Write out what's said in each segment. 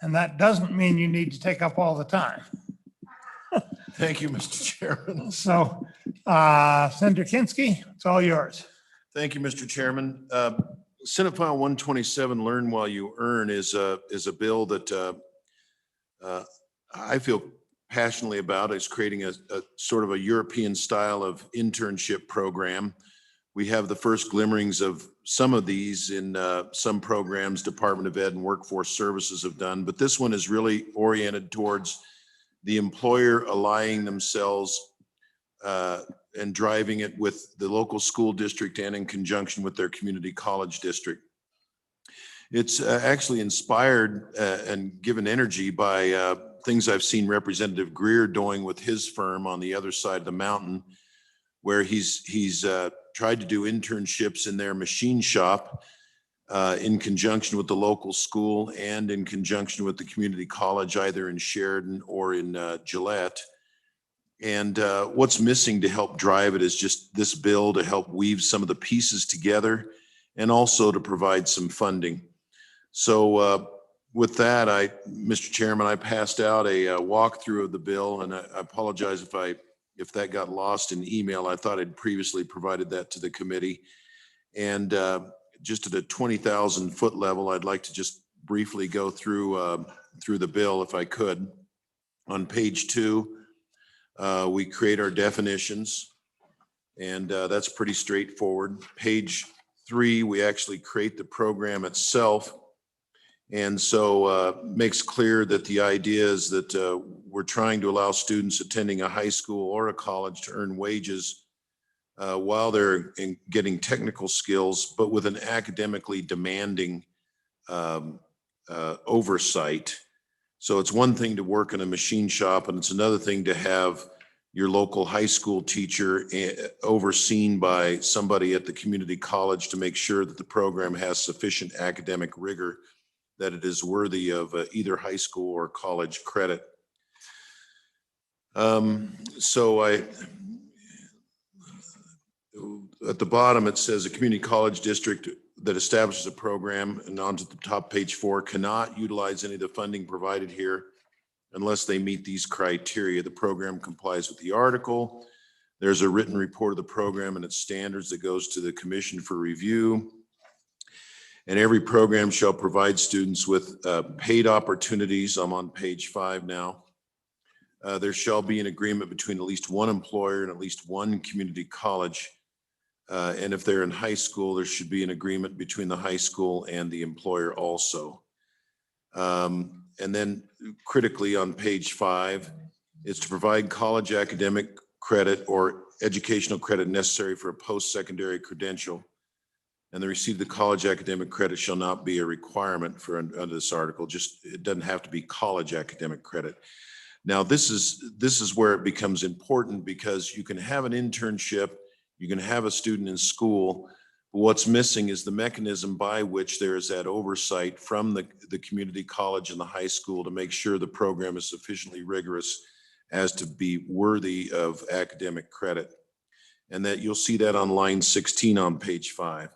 And that doesn't mean you need to take up all the time. Thank you, Mr. Chairman. So, Senator Kinski, it's all yours. Thank you, Mr. Chairman. Senate File 127, Learn While You Earn, is a bill that I feel passionately about. It's creating a sort of a European style of internship program. We have the first glimmerings of some of these in some programs Department of Ed and Workforce Services have done, but this one is really oriented towards the employer allying themselves and driving it with the local school district and in conjunction with their community college district. It's actually inspired and given energy by things I've seen Representative Greer doing with his firm on the other side of the mountain, where he's tried to do internships in their machine shop in conjunction with the local school and in conjunction with the community college, either in Sheridan or in Gillette. And what's missing to help drive it is just this bill to help weave some of the pieces together and also to provide some funding. So with that, Mr. Chairman, I passed out a walkthrough of the bill, and I apologize if that got lost in email. I thought I'd previously provided that to the committee. And just at a 20,000 foot level, I'd like to just briefly go through the bill if I could. On page 2, we create our definitions, and that's pretty straightforward. Page 3, we actually create the program itself. And so makes clear that the idea is that we're trying to allow students attending a high school or a college to earn wages while they're getting technical skills, but with an academically demanding oversight. So it's one thing to work in a machine shop, and it's another thing to have your local high school teacher overseen by somebody at the community college to make sure that the program has sufficient academic rigor that it is worthy of either high school or college credit. So at the bottom, it says a community college district that establishes a program, and onto the top, page 4, cannot utilize any of the funding provided here unless they meet these criteria. The program complies with the article. There's a written report of the program and its standards that goes to the commission for review. And every program shall provide students with paid opportunities. I'm on page 5 now. There shall be an agreement between at least one employer and at least one community college. And if they're in high school, there should be an agreement between the high school and the employer also. And then critically on page 5, is to provide college academic credit or educational credit necessary for a post-secondary credential. And the receipt of the college academic credit shall not be a requirement for under this article. Just, it doesn't have to be college academic credit. Now, this is where it becomes important, because you can have an internship, you can have a student in school, but what's missing is the mechanism by which there is that oversight from the community college and the high school to make sure the program is sufficiently rigorous as to be worthy of academic credit. And that you'll see that on line 16 on page 5.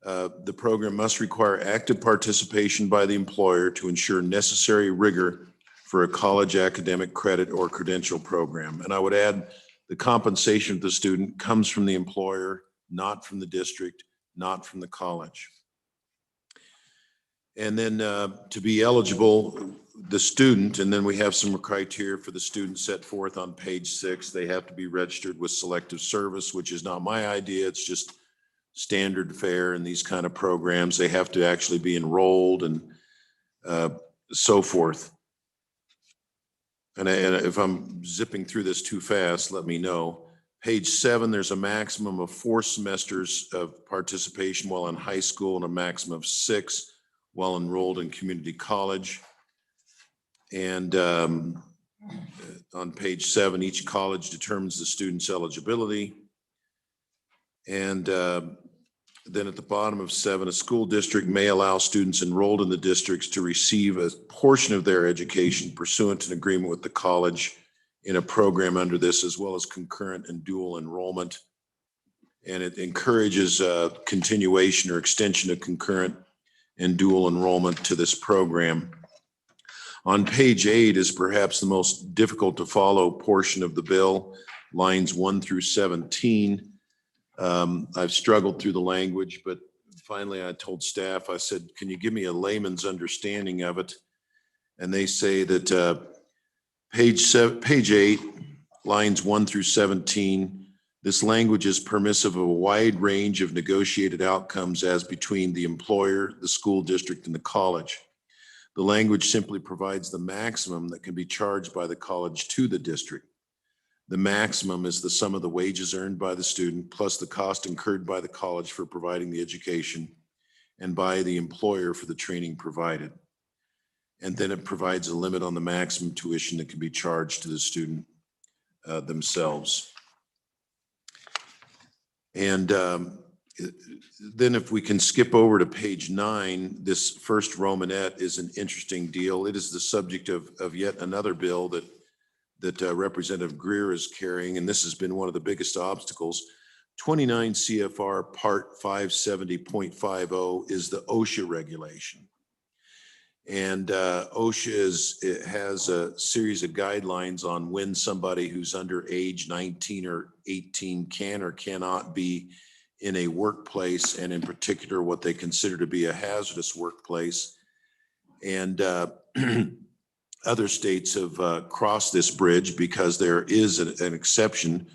The program must require active participation by the employer to ensure necessary rigor for a college academic credit or credential program. And I would add, the compensation of the student comes from the employer, not from the district, not from the college. And then to be eligible, the student, and then we have some criteria for the student set forth on page 6. They have to be registered with Selective Service, which is not my idea. It's just standard fare in these kind of programs. They have to actually be enrolled and so forth. And if I'm zipping through this too fast, let me know. Page 7, there's a maximum of 4 semesters of participation while in high school and a maximum of 6 while enrolled in community college. And on page 7, each college determines the student's eligibility. And then at the bottom of 7, a school district may allow students enrolled in the districts to receive a portion of their education pursuant to an agreement with the college in a program under this, as well as concurrent and dual enrollment. And it encourages continuation or extension of concurrent and dual enrollment to this program. On page 8 is perhaps the most difficult to follow portion of the bill, lines 1 through 17. I've struggled through the language, but finally I told staff, I said, can you give me a layman's understanding of it? And they say that page 8, lines 1 through 17, this language is permissive of a wide range of negotiated outcomes as between the employer, the school district, and the college. The language simply provides the maximum that can be charged by the college to the district. The maximum is the sum of the wages earned by the student plus the cost incurred by the college for providing the education and by the employer for the training provided. And then it provides a limit on the maximum tuition that can be charged to the student themselves. And then if we can skip over to page 9, this first Romanette is an interesting deal. It is the subject of yet another bill that Representative Greer is carrying, and this has been one of the biggest obstacles. 29 CFR Part 570.50 is the OSHA regulation. And OSHA has a series of guidelines on when somebody who's under age 19 or 18 can or cannot be in a workplace, and in particular what they consider to be a hazardous workplace. And other states have crossed this bridge because there is an exception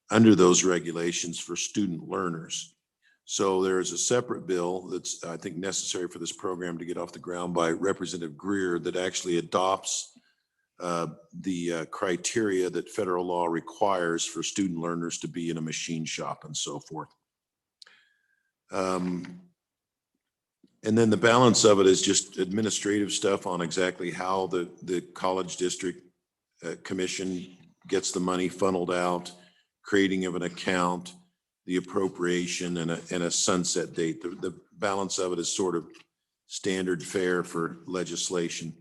under those regulations for student learners. So there is a separate bill that's, I think, necessary for this program to get off the ground by Representative Greer that actually adopts the criteria that federal law requires for student learners to be in a machine shop and so forth. And then the balance of it is just administrative stuff on exactly how the college district commission gets the money funneled out, creating of an account, the appropriation, and a sunset date. The balance of it is sort of standard fare for legislation.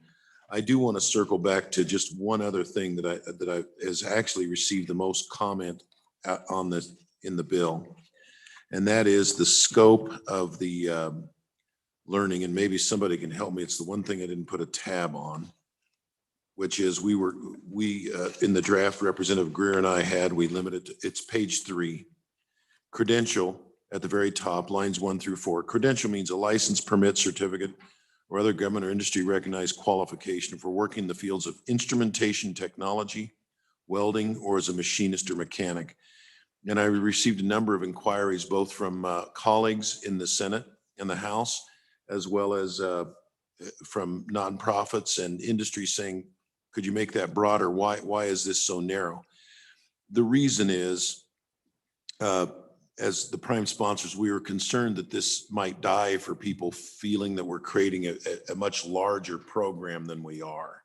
I do want to circle back to just one other thing that has actually received the most comment on this in the bill, and that is the scope of the learning. And maybe somebody can help me. It's the one thing I didn't put a tab on, which is we in the draft Representative Greer and I had, we limited to, it's page 3. Credential at the very top, lines 1 through 4. Credential means a license, permit, certificate, or other government or industry recognized qualification for working in the fields of instrumentation technology, welding, or as a machinist or mechanic. And I received a number of inquiries, both from colleagues in the Senate and the House, as well as from nonprofits and industry saying, could you make that broader? Why is this so narrow? The reason is, as the prime sponsors, we were concerned that this might die for people feeling that we're creating a much larger program than we are.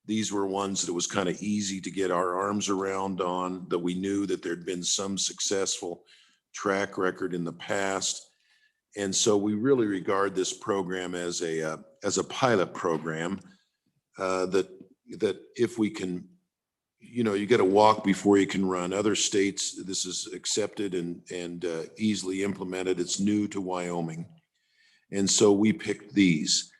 These were ones that it was kind of easy to get our arms around on, that we knew that there'd been some successful track record in the past. And so we really regard this program as a pilot program that if we can, you got to walk before you can run. Other states, this is accepted and easily implemented. It's new to Wyoming. And so we picked these.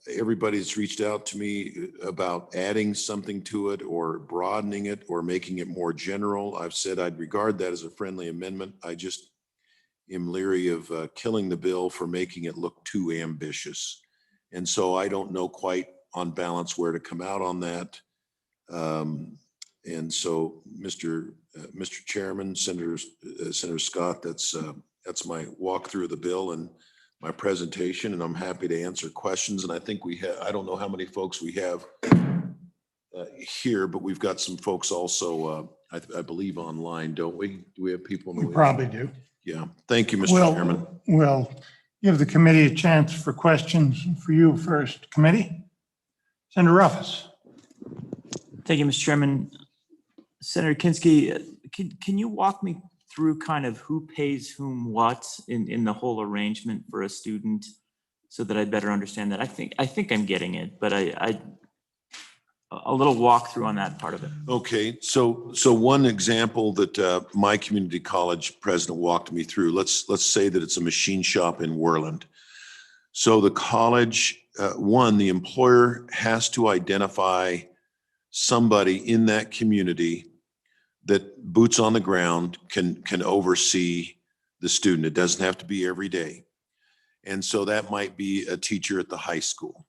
Everybody's reached out to me about adding something to it or broadening it or making it more general. I've said I'd regard that as a friendly amendment. I just am leery of killing the bill for making it look too ambitious. And so I don't know quite on balance where to come out on that. And so, Mr. Chairman, Senator Scott, that's my walkthrough of the bill and my presentation, and I'm happy to answer questions. And I think we have, I don't know how many folks we have here, but we've got some folks also, I believe online, don't we? Do we have people? We probably do. Yeah. Thank you, Mr. Chairman. We'll give the committee a chance for questions. For you first, committee. Senator Ruffus. Thank you, Mr. Chairman. Senator Kinski, can you walk me through kind of who pays whom what in the whole arrangement for a student so that I better understand that? I think I'm getting it, but a little walkthrough on that part of it. Okay, so one example that my community college president walked me through, let's say that it's a machine shop in Worland. So the college one, the employer has to identify somebody in that community that boots on the ground can oversee the student. It doesn't have to be every day. And so that might be a teacher at the high school.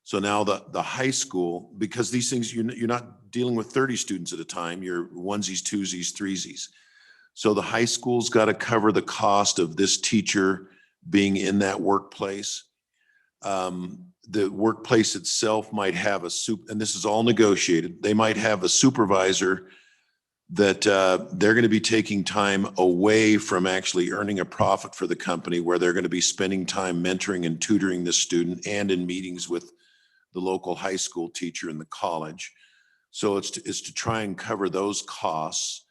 So now the high school, because these things, you're not dealing with 30 students at a time, you're onesies, twosies, threesies. So the high school's got to cover the cost of this teacher being in that workplace. The workplace itself might have and this is all negotiated, they might have a supervisor that they're going to be taking time away from actually earning a profit for the company, where they're going to be spending time mentoring and tutoring the student and in meetings with the local high school teacher and the college. So it's to try and cover those costs.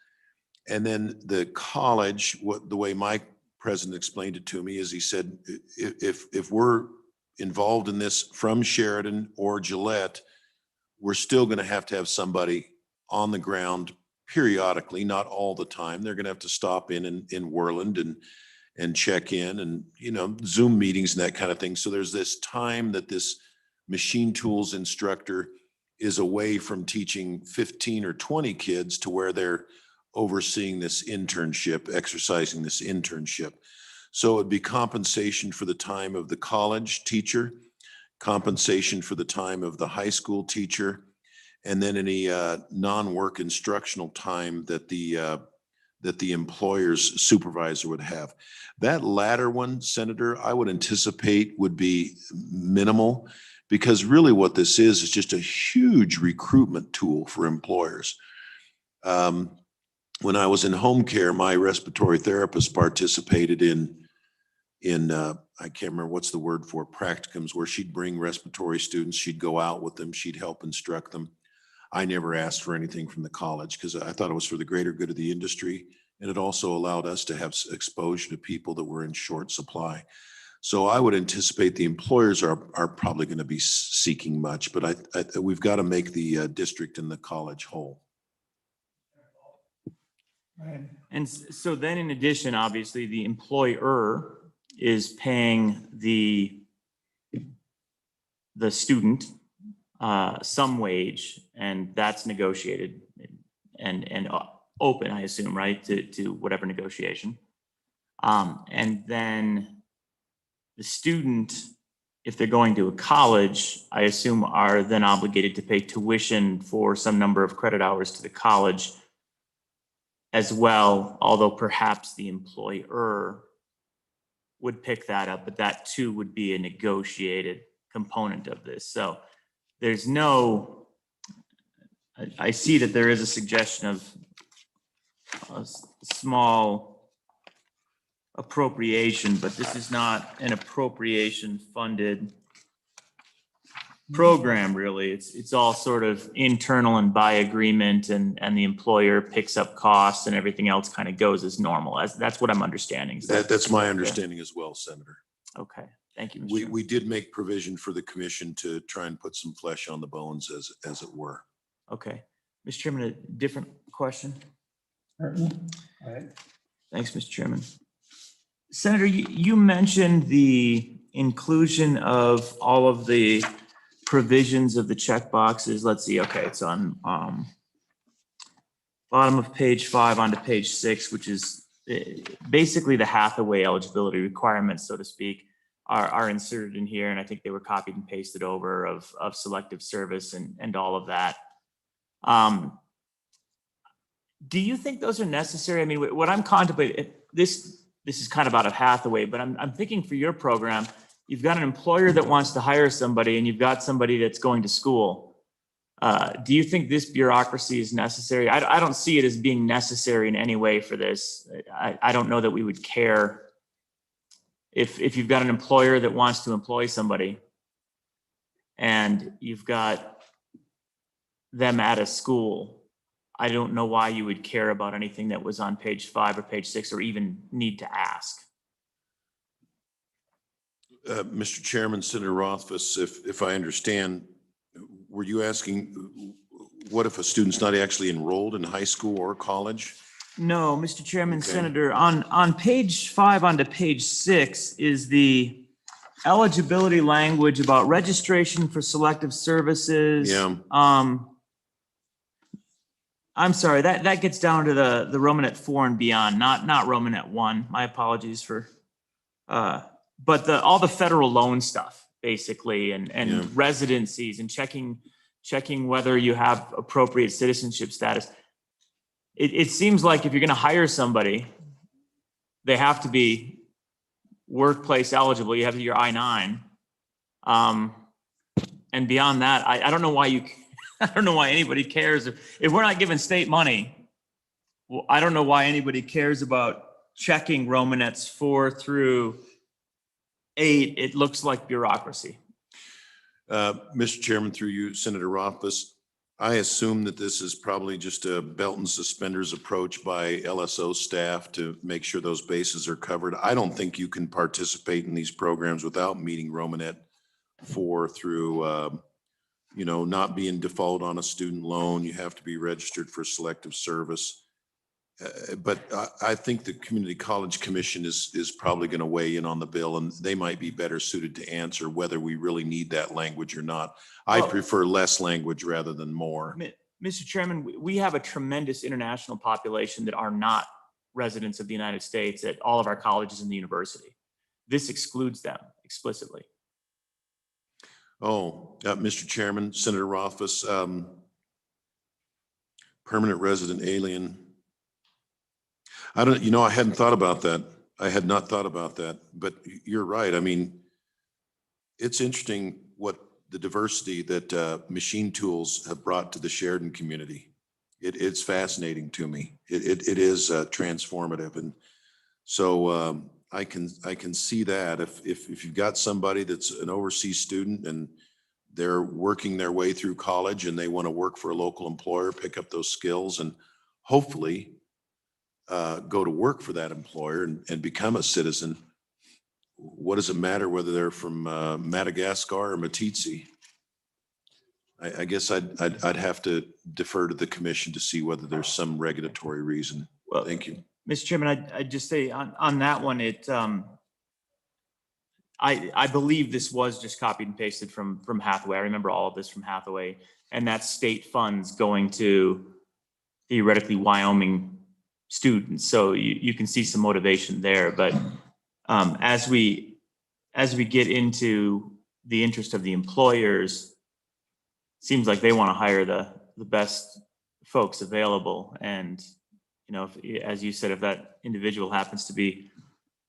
And then the college, the way my president explained it to me is he said, if we're involved in this from Sheridan or Gillette, we're still going to have somebody on the ground periodically, not all the time. They're going to have to stop in Worland and check in and, Zoom meetings and that kind of thing. So there's this time that this machine tools instructor is away from teaching 15 or 20 kids to where they're overseeing this internship, exercising this internship. So it'd be compensation for the time of the college teacher, compensation for the time of the high school teacher, and then any non-work instructional time that the employer's supervisor would have. That latter one, Senator, I would anticipate would be minimal, because really what this is just a huge recruitment tool for employers. When I was in home care, my respiratory therapist participated in I can't remember what's the word for it, practicums, where she'd bring respiratory students, she'd go out with them, she'd help instruct them. I never asked for anything from the college because I thought it was for the greater good of the industry. And it also allowed us to have exposure to people that were in short supply. So I would anticipate the employers are probably going to be seeking much, but we've got to make the district and the college whole. And so then in addition, obviously, the employer is paying the student some wage, and that's negotiated and open, I assume, right, to whatever negotiation. And then the student, if they're going to a college, I assume are then obligated to pay tuition for some number of credit hours to the college as well, although perhaps the employer would pick that up, but that too would be a negotiated component of this. So there's no, I see that there is a suggestion of a small appropriation, but this is not an appropriation funded program, really. It's all sort of internal and by agreement, and the employer picks up costs and everything else kind of goes as normal. That's what I'm understanding. That's my understanding as well, Senator. Okay, thank you, Mr. Chairman. We did make provision for the commission to try and put some flesh on the bones, as it were. Okay, Mr. Chairman, a different question. Thanks, Mr. Chairman. Senator, you mentioned the inclusion of all of the provisions of the check boxes. Let's see. Okay, it's on bottom of page 5 onto page 6, which is basically the Hathaway eligibility requirements, so to speak, are inserted in here, and I think they were copied and pasted over of selective service and all of that. Do you think those are necessary? I mean, what I'm contemplating, this is kind of out of Hathaway, but I'm thinking for your program, you've got an employer that wants to hire somebody and you've got somebody that's going to school. Do you think this bureaucracy is necessary? I don't see it as being necessary in any way for this. I don't know that we would care if you've got an employer that wants to employ somebody and you've got them at a school. I don't know why you would care about anything that was on page 5 or page 6 or even need to ask. Mr. Chairman, Senator Rothfuss, if I understand, were you asking what if a student's not actually enrolled in high school or college? No, Mr. Chairman, Okay. Senator, on page 5 onto page 6 is the eligibility language about registration for selective services. Yeah. I'm sorry, that gets down to the Romanet 4 and beyond, not Romanet 1. My apologies for, but all the federal loan stuff, basically, and Yeah. residencies and checking whether you have appropriate citizenship status. It seems like if you're going to hire somebody, they have to be workplace eligible. You have your I-9. And beyond that, I don't know why I don't know why anybody cares. If we're not giving state money, well, I don't know why anybody cares about checking Romanets 4 through 8. It looks like bureaucracy. Mr. Chairman, through you, Senator Rothfuss, I assume that this is probably just a belt and suspenders approach by LSO staff to make sure those bases are covered. I don't think you can participate in these programs without meeting Romanet 4 through, not being default on a student loan. You have to be registered for selective service. But I think the Community College Commission is probably going to weigh in on the bill, and they might be better suited to answer whether we really need that language or not. I Well- prefer less language rather than more. Mr. Chairman, we have a tremendous international population that are not residents of the United States at all of our colleges and the university. This excludes them explicitly. Mr. Chairman, Senator Rothfuss, permanent resident alien. I hadn't thought about that. I had not thought about that, but you're right. I mean, it's interesting what the diversity that machine tools have brought to the Sheridan community. It's fascinating to me. It is transformative. And so I can see that if you've got somebody that's an overseas student and they're working their way through college and they want to work for a local employer, pick up those skills and hopefully go to work for that employer and become a citizen. What does it matter whether they're from Madagascar or Matitsi? I guess I'd have to defer to the commission to see whether there's some regulatory reason. Well, Thank you. Mr. Chairman, I'd just say on that one, I believe this was just copied and pasted from Hathaway. I remember all of this from Hathaway, and that's state funds going to theoretically Wyoming students. So you can see some motivation there. But as we get into the interest of the employers, seems like they want to hire the best folks available. And as you said, if that individual happens to be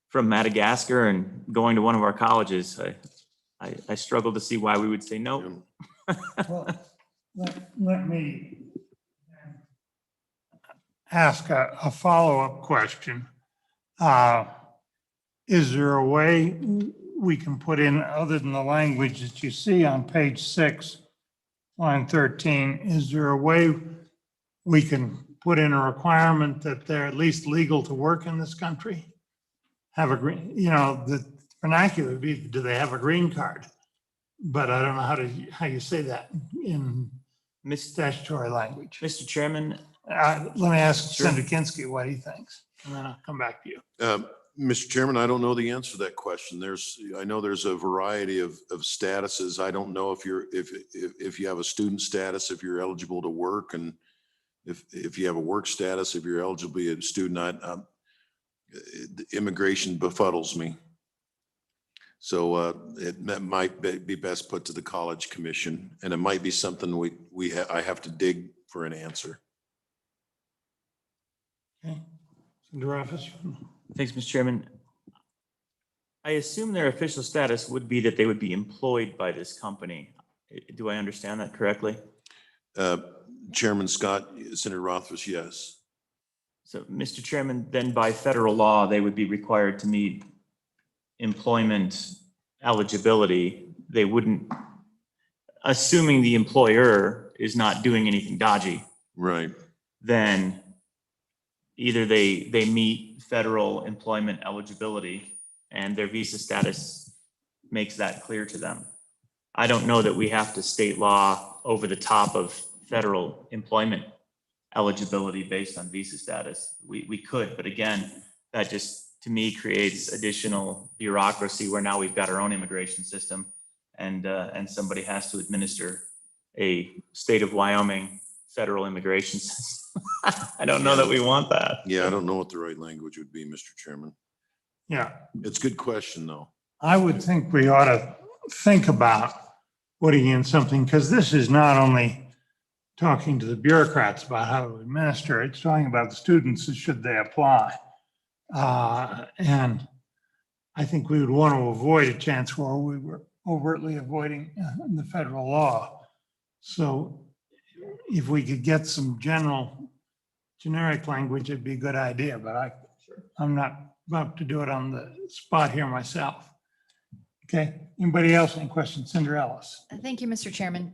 from Madagascar and going to one of our colleges, I struggle to see why we would say no. Well, let me ask a follow-up question. Is there a way we can put in, other than the language that you see on page 6, line 13, is there a way we can put in a requirement that they're at least legal to work in this country? Have a green, the vernacular would be, do they have a green card? But I don't know how you say that in statutory language. Mr. Chairman, Let me ask Sure. Senator Kinski what he thinks, and then I'll come back to you. Mr. Chairman, I don't know the answer to that question. I know there's a variety of statuses. I don't know if you have a student status, if you're eligible to work, and if you have a work status, if you're eligible to be a student. Immigration befuddles me. So it might be best put to the College Commission, and it might be something I have to dig for an answer. Okay. Senator Rothfuss? thanks, Mr. Chairman. I assume their official status would be that they would be employed by this company. Do I understand that correctly? Chairman Scott, Senator Rothfuss, yes. So, Mr. Chairman, then by federal law, they would be required to meet employment eligibility. They wouldn't, assuming the employer is not doing anything dodgy, Right. then either they meet federal employment eligibility and their visa status makes that clear to them. I don't know that we have to state law over the top of federal employment eligibility based on visa status. We could, but again, that just to me creates additional bureaucracy where now we've got our own immigration system and somebody has to administer a state of Wyoming federal immigration system. I don't know that we want that. Yeah, I don't know what the right language would be, Mr. Chairman. Yeah, It's a good question, though. I would think we ought to think about putting in something, because this is not only talking to the bureaucrats about how to administer, it's talking about the students, should they apply. And I think we would want to avoid a chance where we were overtly avoiding the federal law. So if we could get some generic language, it'd be a good idea, but I'm not about to do it on the spot here myself. Okay, anybody else, any questions? Senator Ellis? Thank you, Mr. Chairman.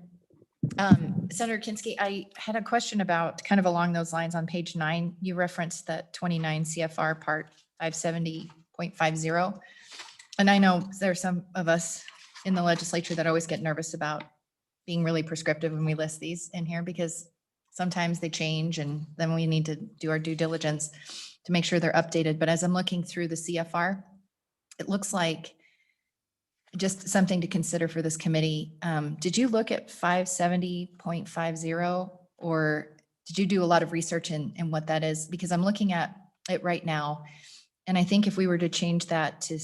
Senator Kinski, I had a question about kind of along those lines on page 9. You referenced that 29 CFR part 570.50. And I know there's some of us in the legislature that always get nervous about being really prescriptive when we list these in here, because sometimes they change and then we need to do our due diligence to make sure they're updated. But as I'm looking through the CFR, it looks like just something to consider for this committee. Did you look at 570.50 or did you do a lot of research in what that is? Because I'm looking at it right now. And I think if we were to change that to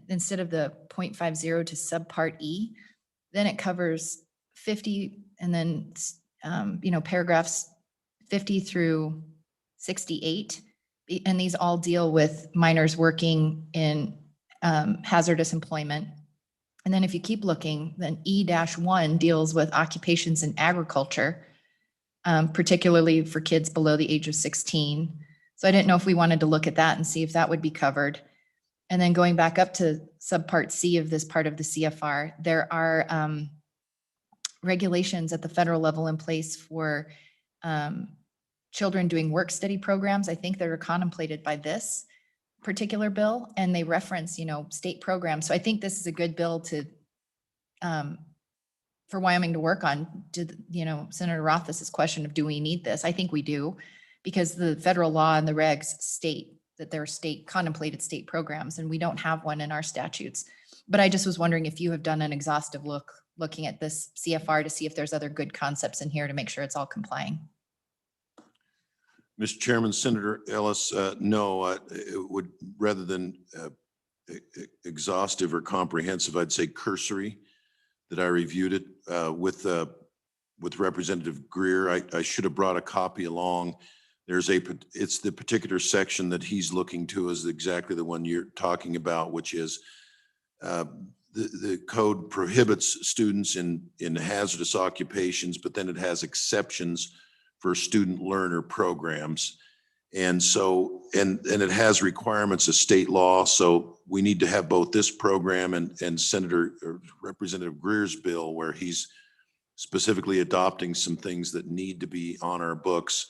instead of the 0.50 to subpart E, then it covers 50 and then, paragraphs 50 through 68. And these all deal with minors working in hazardous employment. And then if you keep looking, then E-1 deals with occupations in agriculture, particularly for kids below the age of 16. So I didn't know if we wanted to look at that and see if that would be covered. And then going back up to subpart C of this part of the CFR, there are regulations at the federal level in place for children doing work study programs. I think that are contemplated by this particular bill, and they reference, state programs. So I think this is a good bill to, for Wyoming to work on. Senator Rothfuss's question of, do we need this? I think we do, because the federal law and the regs state that there are contemplated state programs, and we don't have one in our statutes. But I just was wondering if you have done an exhaustive looking at this CFR to see if there's other good concepts in here to make sure it's all complying. Mr. Chairman, Senator Ellis, no, it would, rather than exhaustive or comprehensive, I'd say cursory, that I reviewed it with Representative Greer. I should have brought a copy along. It's the particular section that he's looking to is exactly the one you're talking about, which is the code prohibits students in hazardous occupations, but then it has exceptions for student learner programs. And so, and it has requirements of state law. So we need to have both this program and Senator or Representative Greer's bill, where he's specifically adopting some things that need to be on our books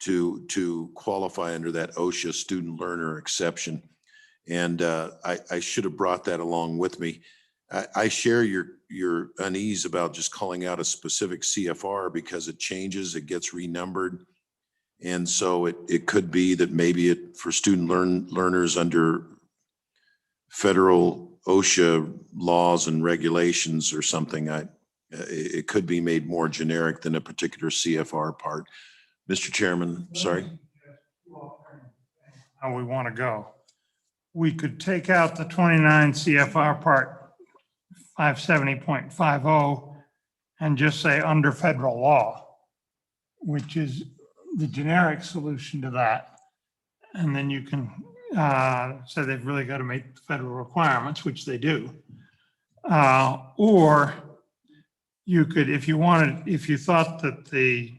to qualify under that OSHA student learner exception. And I should have brought that along with me. I share your unease about just calling out a specific CFR because it changes, it gets renumbered. And so it could be that maybe for student learners under federal OSHA laws and regulations or something, it could be made more generic than a particular CFR part. Mr. Chairman, sorry. How we want to go. We could take out the 29 CFR part 570.50 and just say under federal law, which is the generic solution to that. And then you can say they've really got to meet the federal requirements, which they do. Or you could, if you thought that the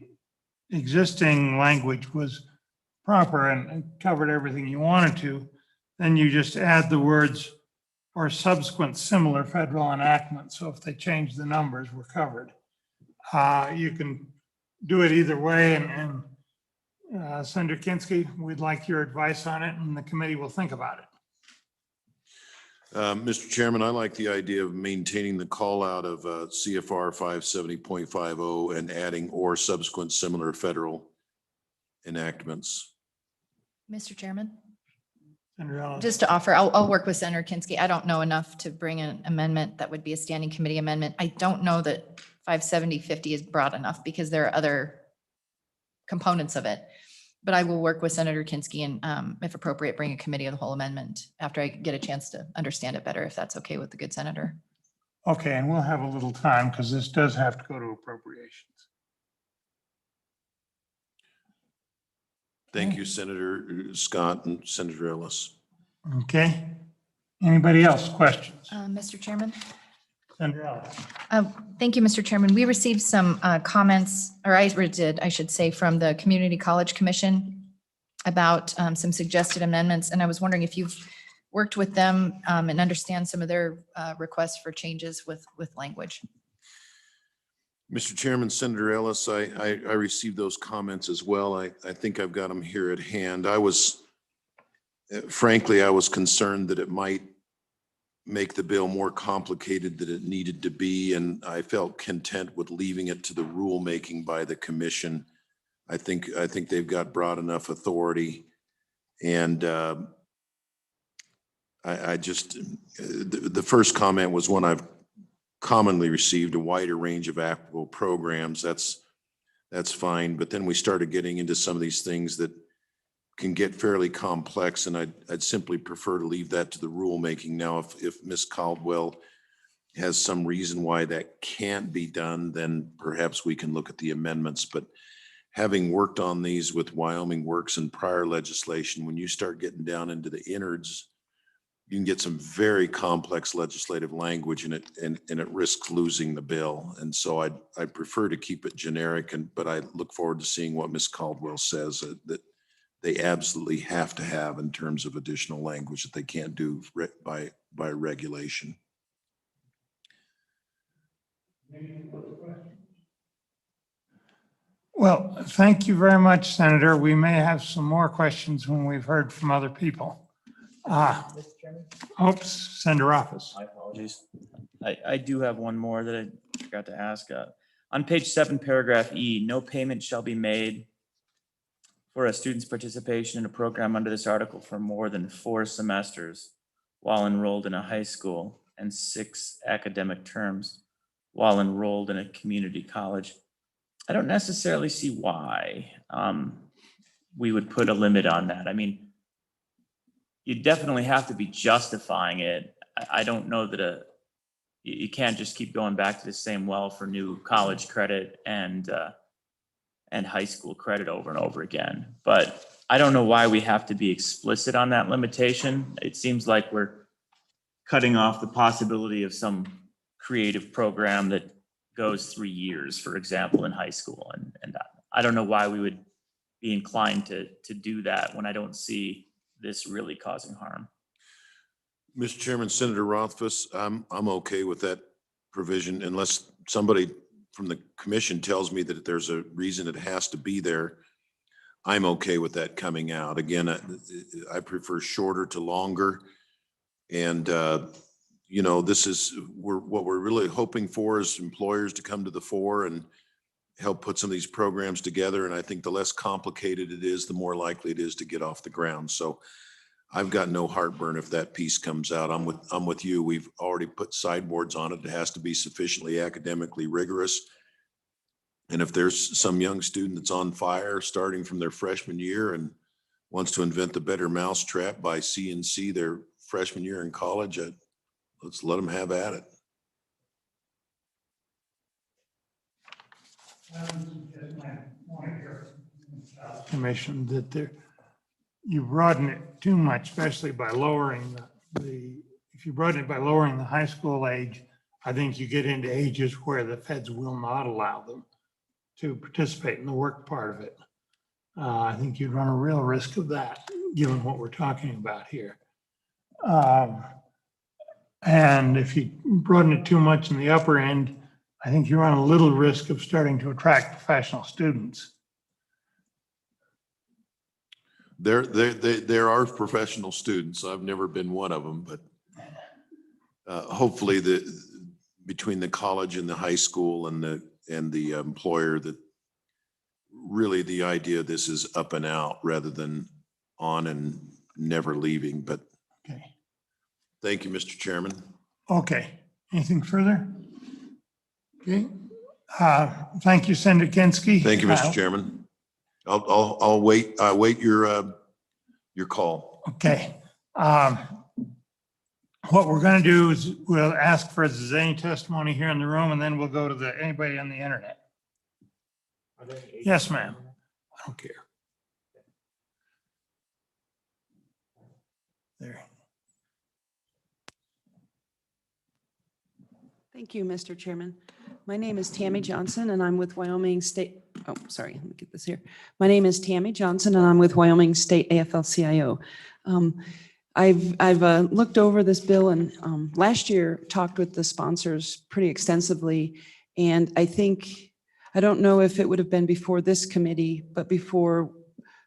existing language was proper and covered everything you wanted to, then you just add the words or subsequent similar federal enactments. So if they change the numbers, we're covered. You can do it either way. And Senator Kinski, we'd like your advice on it, and the committee will think about it. Mr. Chairman, I like the idea of maintaining the call out of CFR 570.50 and adding or subsequent similar federal enactments. Mr. Chairman? Senator Ellis? Just to offer, I'll work with Senator Kinsky. I don't know enough to bring an amendment that would be a standing committee amendment. I don't know that 570-50 is broad enough because there are other components of it. But I will work with Senator Kinsky and if appropriate, bring a committee of the whole amendment after I get a chance to understand it better, if that's okay with the good senator. Okay, and we'll have a little time because this does have to go to appropriations. Thank you, Senator Scott and Senator Ellis. Okay. Anybody else? Questions? Mr. Chairman? Senator Ellis? Thank you, Mr. Chairman. We received some comments, or I did, I should say, from the Community College Commission about some suggested amendments. And I was wondering if you've worked with them and understand some of their requests for changes with language. Mr. Chairman, Senator Ellis, I received those comments as well. I think I've got them here at hand. Frankly, I was concerned that it might make the bill more complicated than it needed to be, and I felt content with leaving it to the rulemaking by the commission. I think they've got broad enough authority, and I just, the first comment was one I've commonly received, a wider range of applicable programs. That's fine. But then we started getting into some of these things that can get fairly complex, and I'd simply prefer to leave that to the rulemaking. Now, if Ms. Caldwell has some reason why that can't be done, then perhaps we can look at the amendments. But having worked on these with Wyoming Works and prior legislation, when you start getting down into the innards, you can get some very complex legislative language and it risks losing the bill. And so I'd prefer to keep it generic, but I look forward to seeing what Ms. Caldwell says that they absolutely have to have in terms of additional language that they can't do by regulation. Well, thank you very much, Senator. We may have some more questions when we've heard from other people. Mr. Chairman? Oops, Senator Office. My apologies. I do have one more that I forgot to ask. On page 7, paragraph E, no payment shall be made for a student's participation in a program under this article for more than 4 semesters while enrolled in a high school and 6 academic terms while enrolled in a community college. I don't necessarily see why we would put a limit on that. I mean, you definitely have to be justifying it. I don't know that you can't just keep going back to the same well for new college credit and high school credit over and over again. But I don't know why we have to be explicit on that limitation. It seems like we're cutting off the possibility of some creative program that goes 3 years, for example, in high school. And I don't know why we would be inclined to do that when I don't see this really causing harm. Mr. Chairman, Senator Rothfuss, I'm okay with that provision unless somebody from the commission tells me that there's a reason it has to be there. I'm okay with that coming out. Again, I prefer shorter to longer. And, you know, this is what we're really hoping for is employers to come to the fore and help put some of these programs together. And I think the less complicated it is, the more likely it is to get off the ground. So I've got no heartburn if that piece comes out. I'm with you. We've already put sideboards on it. It has to be sufficiently academically rigorous. And if there's some young student that's on fire starting from their freshman year and wants to invent the better mousetrap by CNC their freshman year in college, let's let them have at it. Commission that you broaden it too much, especially by lowering if you broaden it by lowering the high school age, I think you get into ages where the feds will not allow them to participate in the work part of it. I think you'd run a real risk of that, given what we're talking about here. And if you broaden it too much in the upper end, I think you run a little risk of starting to attract professional students. There are professional students. I've never been one of them, but hopefully between the college and the high school and the employer, that really the idea of this is up and out rather than on and never leaving, but Okay. thank you, Mr. Chairman. Okay. Anything further? Okay. Thank you, Senator Kinsky. Thank you, Mr. Chairman. I'll wait your call. Okay. What we're going to do is we'll ask for if there's any testimony here in the room, and then we'll go to anybody on the internet. Yes, ma'am. I don't care. There. Thank you, Mr. Chairman. My name is Tammy Johnson and I'm with Wyoming State, oh, sorry, let me get this here. My name is Tammy Johnson and I'm with Wyoming State AFL-CIO. I've looked over this bill and last year talked with the sponsors pretty extensively. And I don't know if it would have been before this committee, but before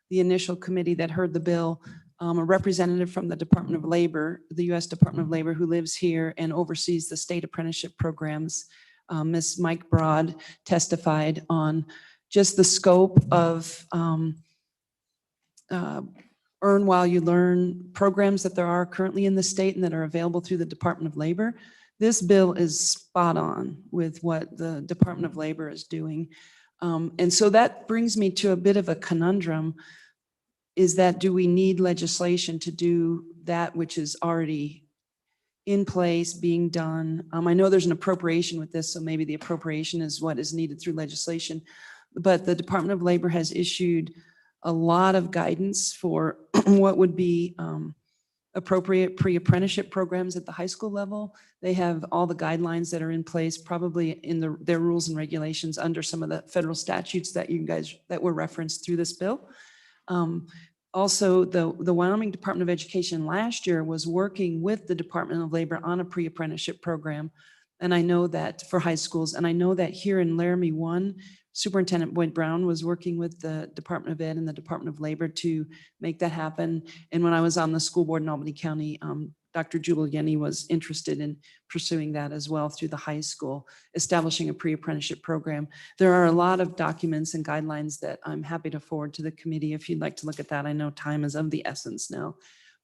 the initial committee that heard the bill, a representative from the Department of Labor, the U.S. Department of Labor, who lives here and oversees the state apprenticeship programs, Ms. Mike Broad, testified on just the scope of earn while you learn programs that there are currently in the state and that are available through the Department of Labor. This bill is spot on with what the Department of Labor is doing. And so that brings me to a bit of a conundrum. Is that, do we need legislation to do that which is already in place, being done? I know there's an appropriation with this, so maybe the appropriation is what is needed through legislation. But the Department of Labor has issued a lot of guidance for what would be appropriate pre-apprenticeship programs at the high school level. They have all the guidelines that are in place, probably in their rules and regulations under some of the federal statutes that were referenced through this bill. Also, the Wyoming Department of Education last year was working with the Department of Labor on a pre-apprenticeship program. And I know that for high schools, and I know that here in Laramie 1, Superintendent Boyd Brown was working with the Department of Ed and the Department of Labor to make that happen. And when I was on the school board in Albany County, Dr. Jubal Yenny was interested in pursuing that as well through the high school, establishing a pre-apprenticeship program. There are a lot of documents and guidelines that I'm happy to forward to the committee if you'd like to look at that. I know time is of the essence now,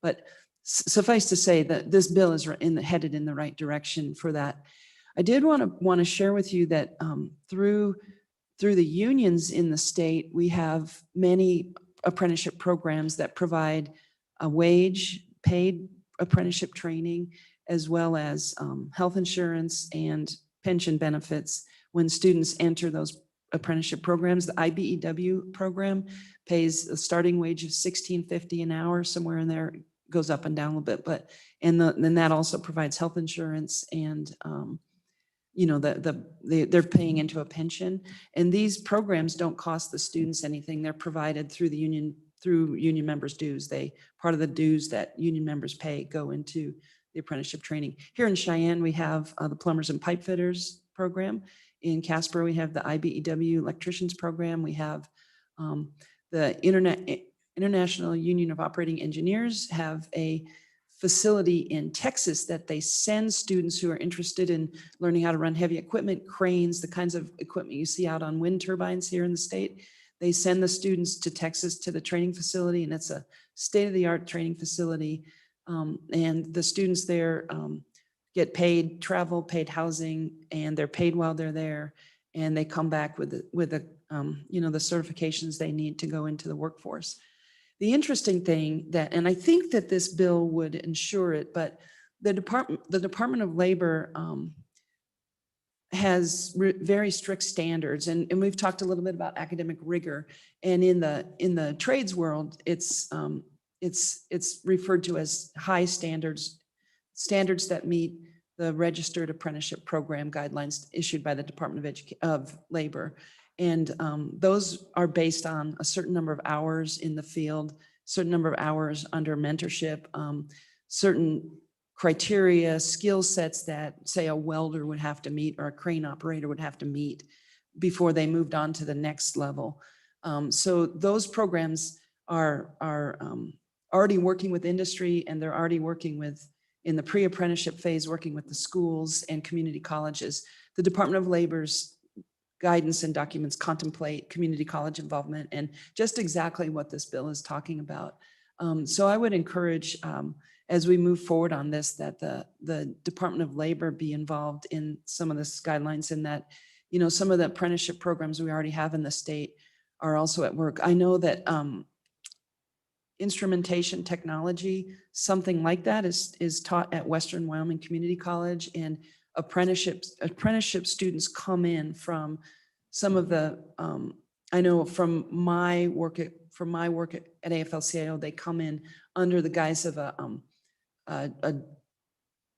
but suffice to say that this bill is headed in the right direction for that. I did want to share with you that through the unions in the state, we have many apprenticeship programs that provide a wage, paid apprenticeship training, as well as health insurance and pension benefits when students enter those apprenticeship programs. The IBEW program pays a starting wage of $16.50 an hour, somewhere in there, goes up and down a little bit, but then that also provides health insurance and they're paying into a pension. And these programs don't cost the students anything. They're provided through the union, through union members' dues. Part of the dues that union members pay go into the apprenticeship training. Here in Cheyenne, we have the plumbers and pipe fitters program. In Casper, we have the IBEW electricians program. We have the International Union of Operating Engineers have a facility in Texas that they send students who are interested in learning how to run heavy equipment, cranes, the kinds of equipment you see out on wind turbines here in the state. They send the students to Texas to the training facility, and it's a state-of-the-art training facility. And the students there get paid travel, paid housing, and they're paid while they're there. And they come back with the certifications they need to go into the workforce. The interesting thing and I think that this bill would ensure it, but the Department of Labor has very strict standards, and we've talked a little bit about academic rigor. And in the trades world, it's referred to as high standards that meet the registered apprenticeship program guidelines issued by the Department of Labor. And those are based on a certain number of hours in the field, certain number of hours under mentorship, certain criteria, skill sets that, say, a welder would have to meet or a crane operator would have to meet before they moved on to the next level. So those programs are already working with industry, and they're already working in the pre-apprenticeship phase, working with the schools and community colleges. The Department of Labor's guidance and documents contemplate community college involvement and just exactly what this bill is talking about. So I would encourage, as we move forward on this, that the Department of Labor be involved in some of the guidelines, and that, you know, some of the apprenticeship programs we already have in the state are also at work. I know that instrumentation technology, something like that is taught at Western Wyoming Community College, and apprenticeship students come in from some of the, I know from my work at AFL-CIO, they come in under the guise of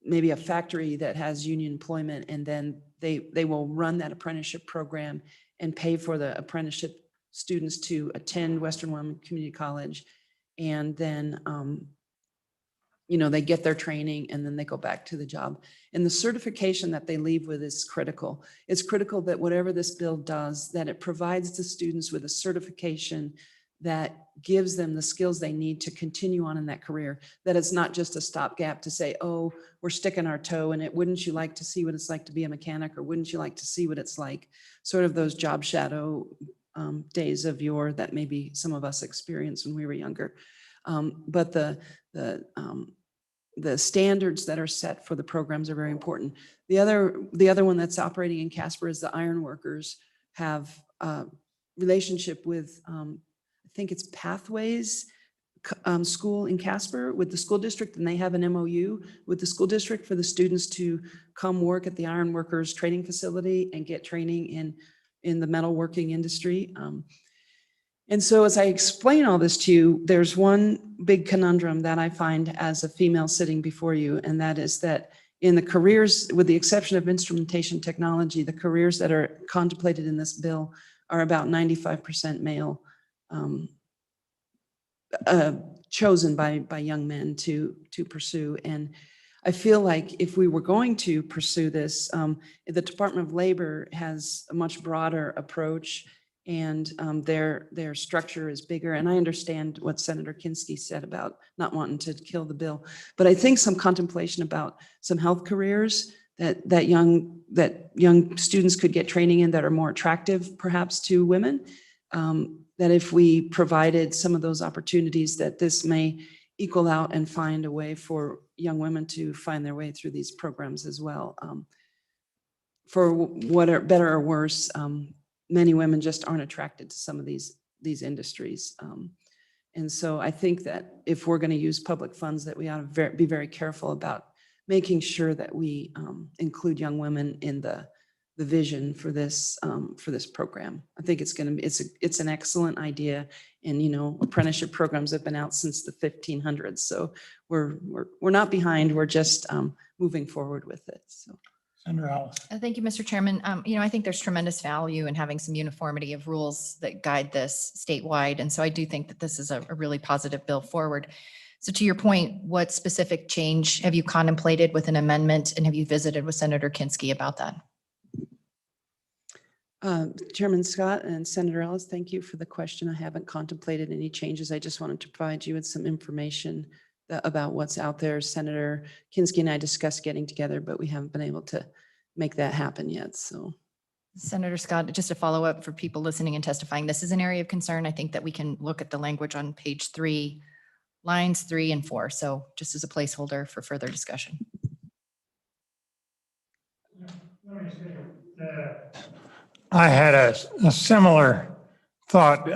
maybe a factory that has union employment, and then they will run that apprenticeship program and pay for the apprenticeship students to attend Western Wyoming Community College. And then, you know, they get their training and then they go back to the job. And the certification that they leave with is critical. It's critical that whatever this bill does, that it provides the students with a certification that gives them the skills they need to continue on in that career, that it's not just a stopgap to say, oh, we're sticking our toe in it. Wouldn't you like to see what it's like to be a mechanic? Or wouldn't you like to see what it's like? Sort of those job shadow days of yore that maybe some of us experienced when we were younger. But the standards that are set for the programs are very important. The other one that's operating in Casper is the iron workers have a relationship with, I think it's Pathways School in Casper with the school district, and they have an MOU with the school district for the students to come work at the iron workers training facility and get training in the metalworking industry. And so as I explain all this to you, there's one big conundrum that I find as a female sitting before you, and that is that in the careers, with the exception of instrumentation technology, the careers that are contemplated in this bill are about 95% male, chosen by young men to pursue. And I feel like if we were going to pursue this, the Department of Labor has a much broader approach, and their structure is bigger. And I understand what Senator Kinsky said about not wanting to kill the bill, but I think some contemplation about some health careers that young students could get training in that are more attractive perhaps to women, that if we provided some of those opportunities, that this may equal out and find a way for young women to find their way through these programs as well. For what are better or worse, many women just aren't attracted to some of these industries. And so I think that if we're going to use public funds, that we ought to be very careful about making sure that we include young women in the vision for this program. I think it's an excellent idea. And, you know, apprenticeship programs have been out since the 1500s. So we're not behind, we're just moving forward with it. So. Senator Ellis. Thank you, Mr. Chairman. You know, I think there's tremendous value in having some uniformity of rules that guide this statewide. And so I do think that this is a really positive bill forward. So to your point, what specific change have you contemplated with an amendment, and have you visited with Senator Kinsky about that? Chairman Scott and Senator Ellis, thank you for the question. I haven't contemplated any changes. I just wanted to provide you with some information about what's out there. Senator Kinsky and I discussed getting together, but we haven't been able to make that happen yet. So, Senator Scott, just a follow up for people listening and testifying, this is an area of concern. I think that we can look at the language on page 3, lines 3 and 4. So just as a placeholder for further discussion. I had a similar thought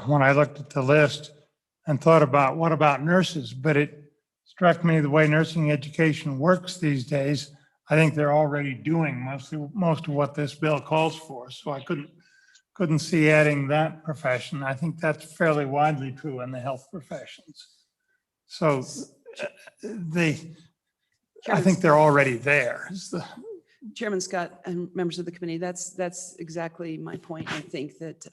when I looked at the list and thought about what about nurses, but it struck me the way nursing education works these days. I think they're already doing most of what this bill calls for. So I couldn't see adding that profession. I think that's fairly widely true in the health professions. So I think they're already there. Chairman Scott and members of the committee, that's exactly my point. I think that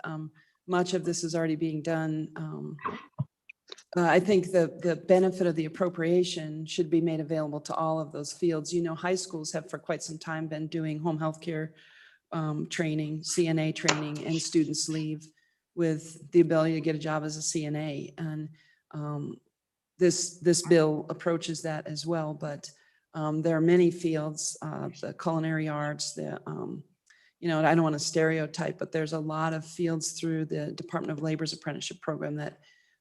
much of this is already being done. I think the benefit of the appropriation should be made available to all of those fields. You know, high schools have for quite some time been doing home health care training, CNA training, and students leave with the ability to get a job as a CNA. And this bill approaches that as well. But there are many fields, the culinary arts, you know, I don't want to stereotype, but there's a lot of fields through the Department of Labor's apprenticeship program that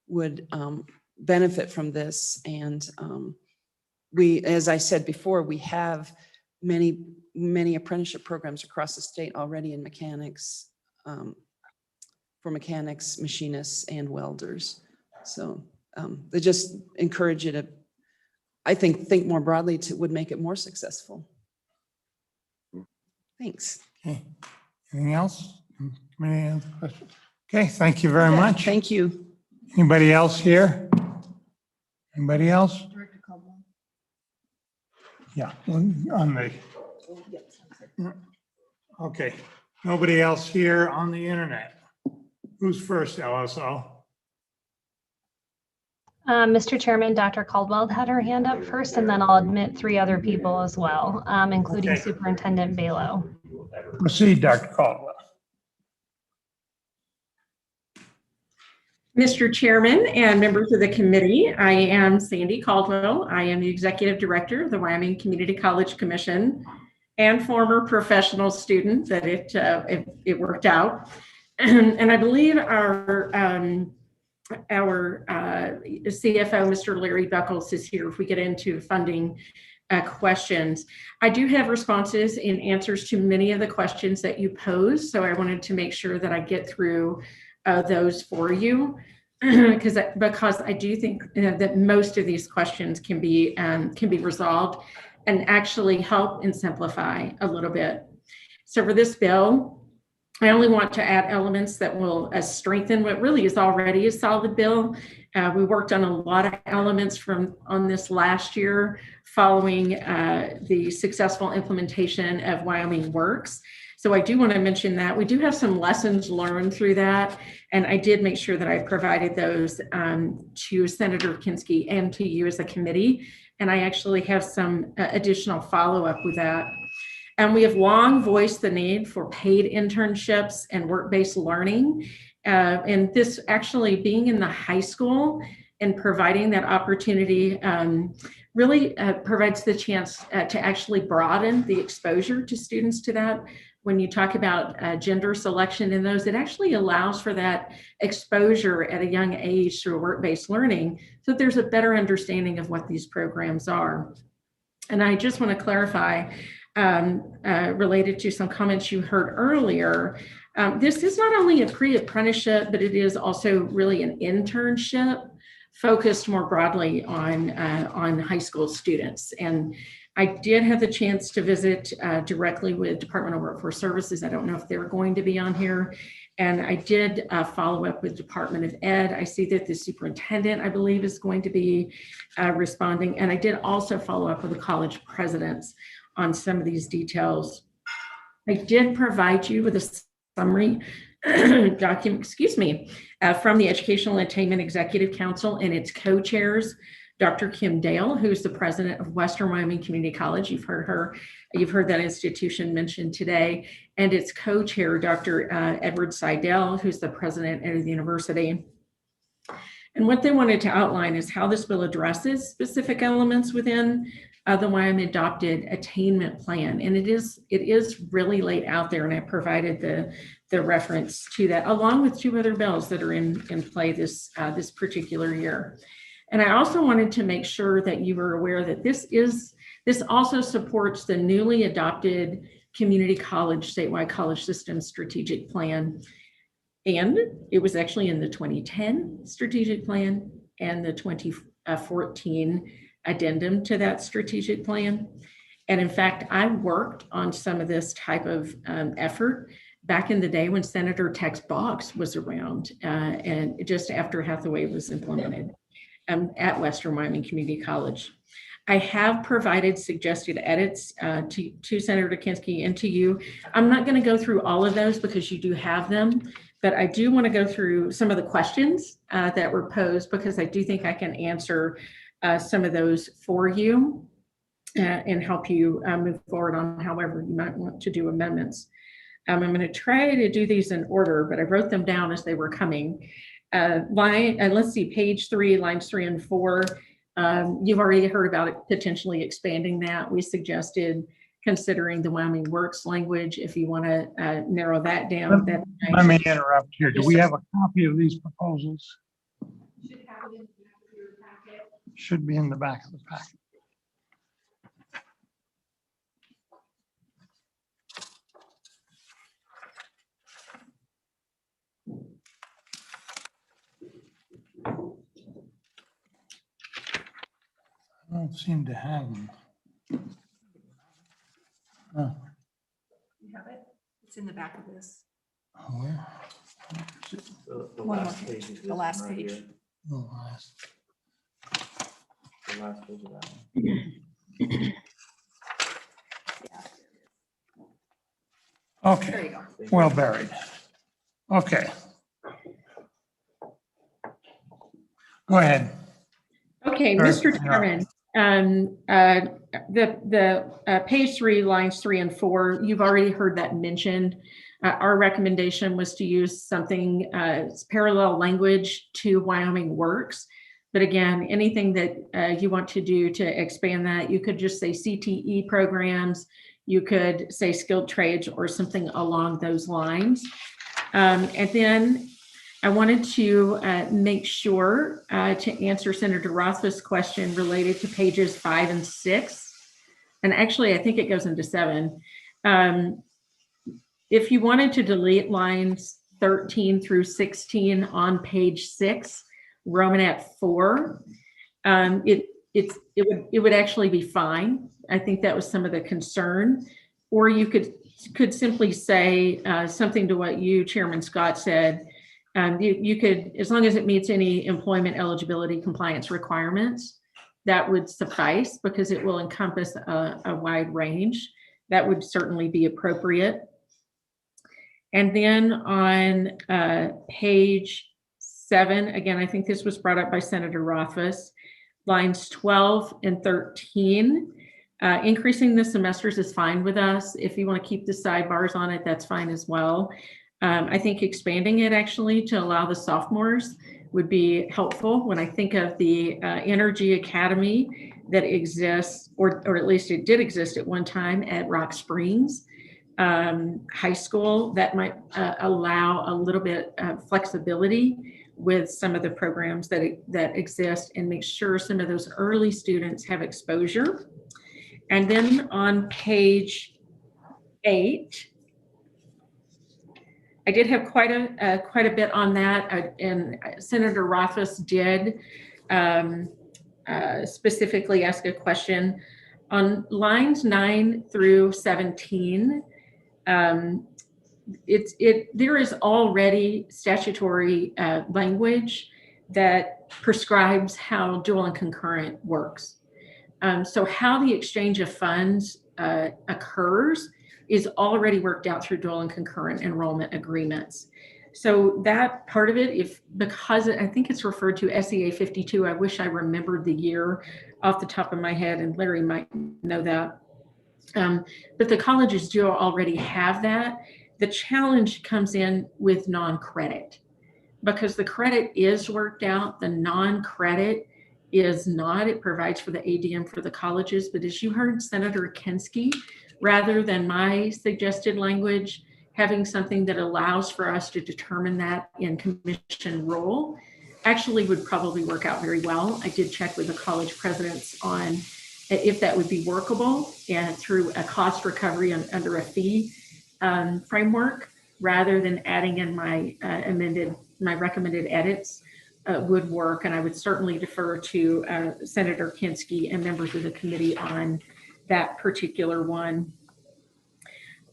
would benefit from this. And we, as I said before, we have many apprenticeship programs across the state already in mechanics, for mechanics, machinists, and welders. So they just encourage you to, I think more broadly would make it more successful. Thanks. Okay. Anything else? Any other questions? Okay, thank you very much. Thank you. Anybody else here? Anybody else? Director Caldwell. Yeah, on the. Okay, nobody else here on the internet. Who's first, LSO? Mr. Chairman, Dr. Caldwell had her hand up first, and then I'll admit 3 other people as well, including Okay. Superintendent Balo. Proceed, Dr. Caldwell. Mr. Chairman and members of the committee, I am Sandy Caldwell. I am the Executive Director of the Wyoming Community College Commission and former professional student that it worked out. And I believe our CFO, Mr. Larry Buckles, is here if we get into funding questions. I do have responses and answers to many of the questions that you posed, so I wanted to make sure that I get through those for you, because I do think that most of these questions can be resolved and actually help and simplify a little bit. So for this bill, I only want to add elements that will strengthen what really is already a solid bill. We worked on a lot of elements on this last year following the successful implementation of Wyoming Works. So I do want to mention that we do have some lessons learned through that. And I did make sure that I provided those to Senator Kinski and to you as a committee. And I actually have some additional follow-up with that. And we have long voiced the need for paid internships and work-based learning. And this actually being in the high school and providing that opportunity really provides the chance to actually broaden the exposure to students to that. When you talk about gender selection in those, it actually allows for that exposure at a young age through work-based learning, so that there's a better understanding of what these programs are. And I just want to clarify, related to some comments you heard earlier, this is not only a pre-apprenticeship, but it is also really an internship focused more broadly on high school students. And I did have the chance to visit directly with Department of Workforce Services. I don't know if they're going to be on here. And I did follow up with Department of Ed. I see that the superintendent, I believe, is going to be responding. And I did also follow up with the college presidents on some of these details. I did provide you with a summary document, from the Educational Attainment Executive Council and its co-chairs, Dr. Kim Dale, who's the president of Western Wyoming Community College. You've heard that institution mentioned today, and its co-chair, Dr. Edward Seidel, who's the president of the university. And what they wanted to outline is how this bill addresses specific elements within the Wyoming adopted attainment plan. And it is really laid out there, and I provided the reference to that, along with 2 other bills that are in play this particular year. And I also wanted to make sure that you were aware that this also supports the newly adopted Community College Statewide College System Strategic Plan. And it was actually in the 2010 strategic plan and the 2014 addendum to that strategic plan. And in fact, I worked on some of this type of effort back in the day when Senator Tex Boggs was around, and just after Hathaway was implemented at Western Wyoming Community College. I have provided suggested edits to Senator Kinski and to you. I'm not going to go through all of those because you do have them, but I do want to go through some of the questions that were posed, because I do think I can answer some of those for you and help you move forward on however you might want to do amendments. I'm going to try to do these in order, but I wrote them down as they were coming. Let's see, page 3, lines 3 and 4. You've already heard about it, potentially expanding that. We suggested considering the Wyoming Works language. If you want to narrow that down. Let me interrupt here. Do we have a copy of these proposals? Should be in the back of the packet. I don't seem to have them. Oh, You have it? It's in the back of this. where? The One last more page page, of the this last one right page. here. Oh, last. The last page of that one. Okay. There you go. Well buried. Okay. Go ahead. Okay, Sorry Mr. for interrupting. Chairman, page 3, lines 3 and 4, you've already heard that mentioned. Our recommendation was to use something parallel language to Wyoming Works. But again, anything that you want to do to expand that, you could just say CTE programs, you could say skilled trades or something along those lines. And then I wanted to make sure to answer Senator Rothfuss's question related to pages 5 and 6. And actually, I think it goes into 7. If you wanted to delete lines 13 through 16 on page 6, Romanet 4, it would actually be fine. I think that was some of the concern. Or you could simply say something to what you, Chairman Scott, said. You could, as long as it meets any employment eligibility compliance requirements, that would suffice because it will encompass a wide range. That would certainly be appropriate. And then on page 7, again, I think this was brought up by Senator Rothfuss, lines 12 and 13, increasing the semesters is fine with us. If you want to keep the sidebars on it, that's fine as well. I think expanding it actually to allow the sophomores would be helpful. When I think of the Energy Academy that exists, or at least it did exist at one time at Rock Springs High School, that might allow a little bit of flexibility with some of the programs that exist and make sure some of those early students have exposure. And then on page 8, I did have quite a bit on that, and Senator Rothfuss did specifically ask a question on lines 9 through 17. There is already statutory language that prescribes how dual and concurrent works. So how the exchange of funds occurs is already worked out through dual and concurrent enrollment agreements. So that part of it, because I think it's referred to SEA 52, I wish I remembered the year off the top of my head, and Larry might know that. But the colleges do already have that. The challenge comes in with non-credit, because the credit is worked out, the non-credit is not. It provides for the ADM for the colleges, but as you heard Senator Kinsky, rather than my suggested language, having something that allows for us to determine that in commission role actually would probably work out very well. I did check with the college presidents on if that would be workable and through a cost recovery under a fee framework, rather than adding in my recommended edits would work. And I would certainly defer to Senator Kinsky and members of the committee on that particular one.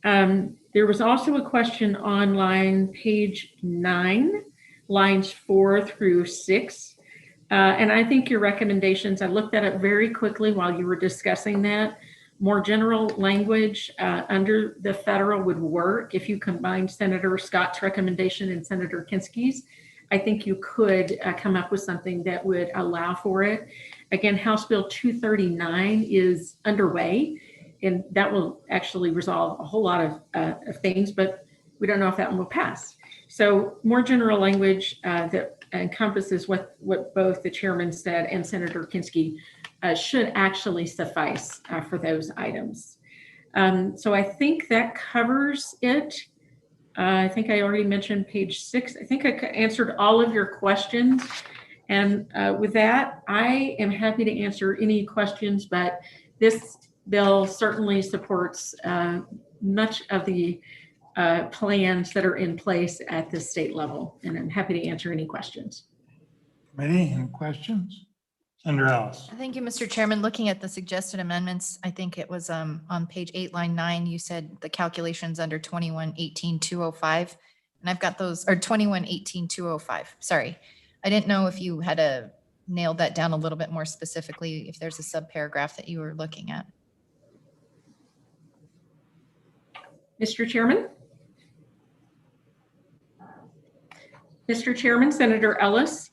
There was also a question on page 9, lines 4 through 6. And I think your recommendations, I looked at it very quickly while you were discussing that. More general language under the federal would work. If you combine Senator Scott's recommendation and Senator Kinsky's, I think you could come up with something that would allow for it. Again, House Bill 239 is underway, and that will actually resolve a whole lot of things, but we don't know if that one will pass. So more general language that encompasses what both the chairman said and Senator Kinsky should actually suffice for those items. So I think that covers it. I think I already mentioned page 6. I think I answered all of your questions. And with that, I am happy to answer any questions, but this bill certainly supports much of the plans that are in place at the state level. And I'm happy to answer any questions. Committee, any questions? Senator Ellis. Thank you, Mr. Chairman. Looking at the suggested amendments, I think it was on page 8, line 9, you said the calculations under 21-18-205. And I've got those, or 21-18-205, sorry. I didn't know if you had nailed that down a little bit more specifically, if there's a subparagraph that you were looking at. Mr. Chairman? Mr. Chairman, Senator Ellis,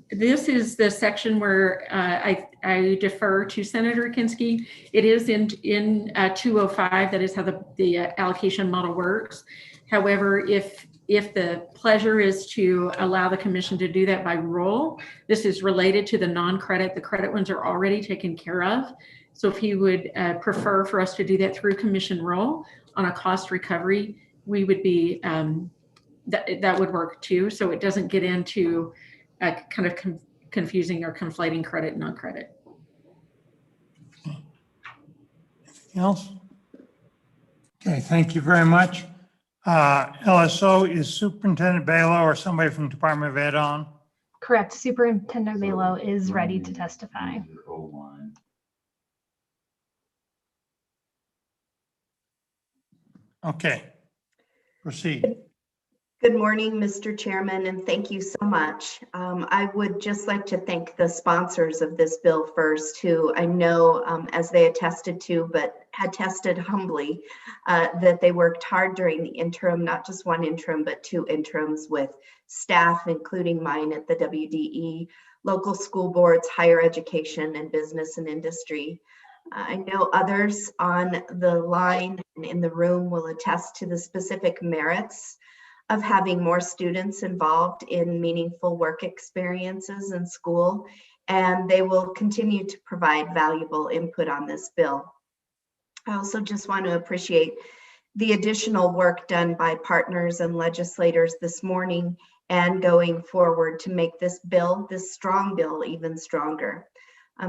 this is the section where I defer to Senator Kinski. It is in 205, that is how the allocation model works. However, if the pleasure is to allow the commission to do that by roll, this is related to the non-credit. The credit ones are already taken care of. So if he would prefer for us to do that through commission roll on a cost recovery, we would be, that would work too. So it doesn't get into kind of confusing or conflating credit and non-credit. Anything else? Okay, thank you very much. LSO, is Superintendent Balo or somebody from Department of Ed on? Correct. Superintendent Balo is ready to testify. Okay, proceed. Good morning, Mr. Chairman, and thank you so much. I would just like to thank the sponsors of this bill first, who I know, as they attested to, but attested humbly, that they worked hard during the interim, not just one interim, but 2 interims with staff, including mine at the WDE, local school boards, higher education, and business and industry. I know others on the line and in the room will attest to the specific merits of having more students involved in meaningful work experiences in school, and they will continue to provide valuable input on this bill. I also just want to appreciate the additional work done by partners and legislators this morning and going forward to make this bill, this strong bill, even stronger.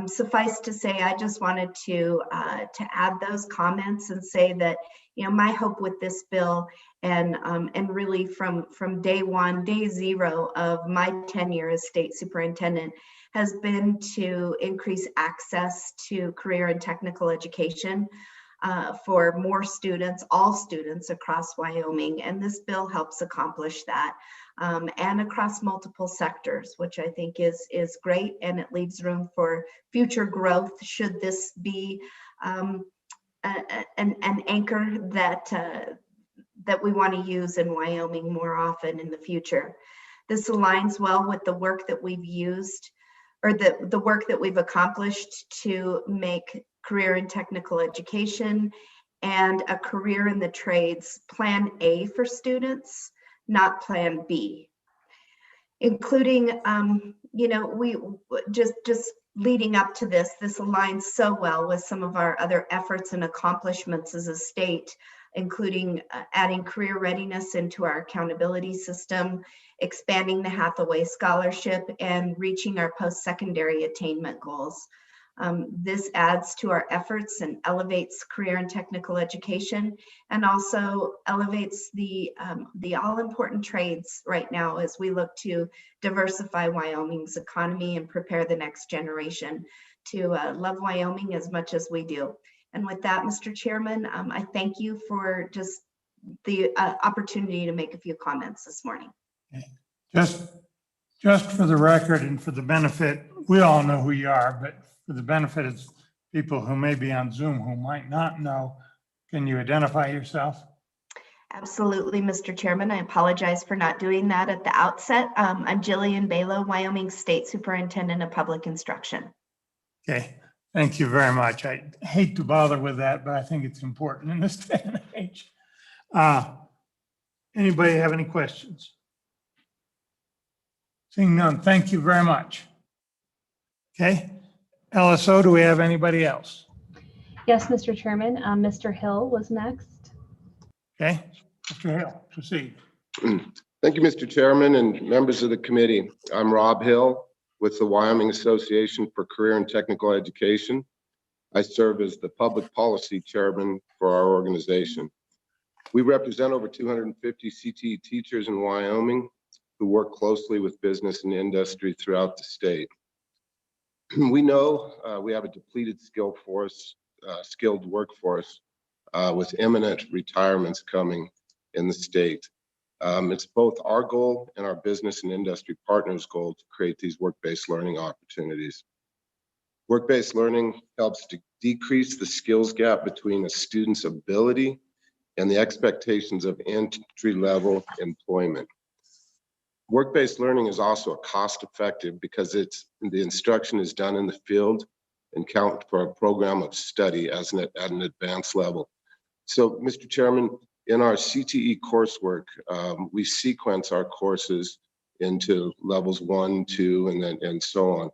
Suffice to say, I just wanted to add those comments and say that, you know, my hope with this bill and really from day one, day zero of my tenure as state superintendent has been to increase access to career and technical education for more students, all students across Wyoming. And this bill helps accomplish that. And across multiple sectors, which I think is great, and it leaves room for future growth should this be an anchor that we want to use in Wyoming more often in the future. This aligns well with the work that we've used, or the work that we've accomplished to make career and technical education and a career in the trades plan A for students, not plan B. Including, you know, we just leading up to this aligns so well with some of our other efforts and accomplishments as a state, including adding career readiness into our accountability system, expanding the Hathaway Scholarship, and reaching our post-secondary attainment goals. This adds to our efforts and elevates career and technical education, and also elevates the all-important trades right now as we look to diversify Wyoming's economy and prepare the next generation to love Wyoming as much as we do. And with that, Mr. Chairman, I thank you for just the opportunity to make a few comments this morning. Just for the record and for the benefit, we all know who you are, but for the benefit of people who may be on Zoom who might not know, can you identify yourself? Absolutely, Mr. Chairman. I apologize for not doing that at the outset. I'm Jillian Balo, Wyoming State Superintendent of Public Instruction. Okay, thank you very much. I hate to bother with that, but I think it's important in this day and age. Anybody have any questions? Seeing none, thank you very much. Okay. LSO, do we have anybody else? Yes, Mr. Chairman. Mr. Hill was next. Okay, Mr. Hill, proceed. Thank you, Mr. Chairman and members of the committee. I'm Rob Hill with the Wyoming Association for Career and Technical Education. I serve as the public policy chairman for our organization. We represent over 250 CTE teachers in Wyoming who work closely with business and industry throughout the state. We know we have a depleted skilled workforce with imminent retirements coming in the state. It's both our goal and our business and industry partners' goal to create these work-based learning opportunities. Work-based learning helps to decrease the skills gap between a student's ability and the expectations of entry-level employment. Work-based learning is also cost-effective because the instruction is done in the field and count for a program of study at an advanced level. So, Mr. Chairman, in our CTE coursework, we sequence our courses into levels 1, 2, and so on.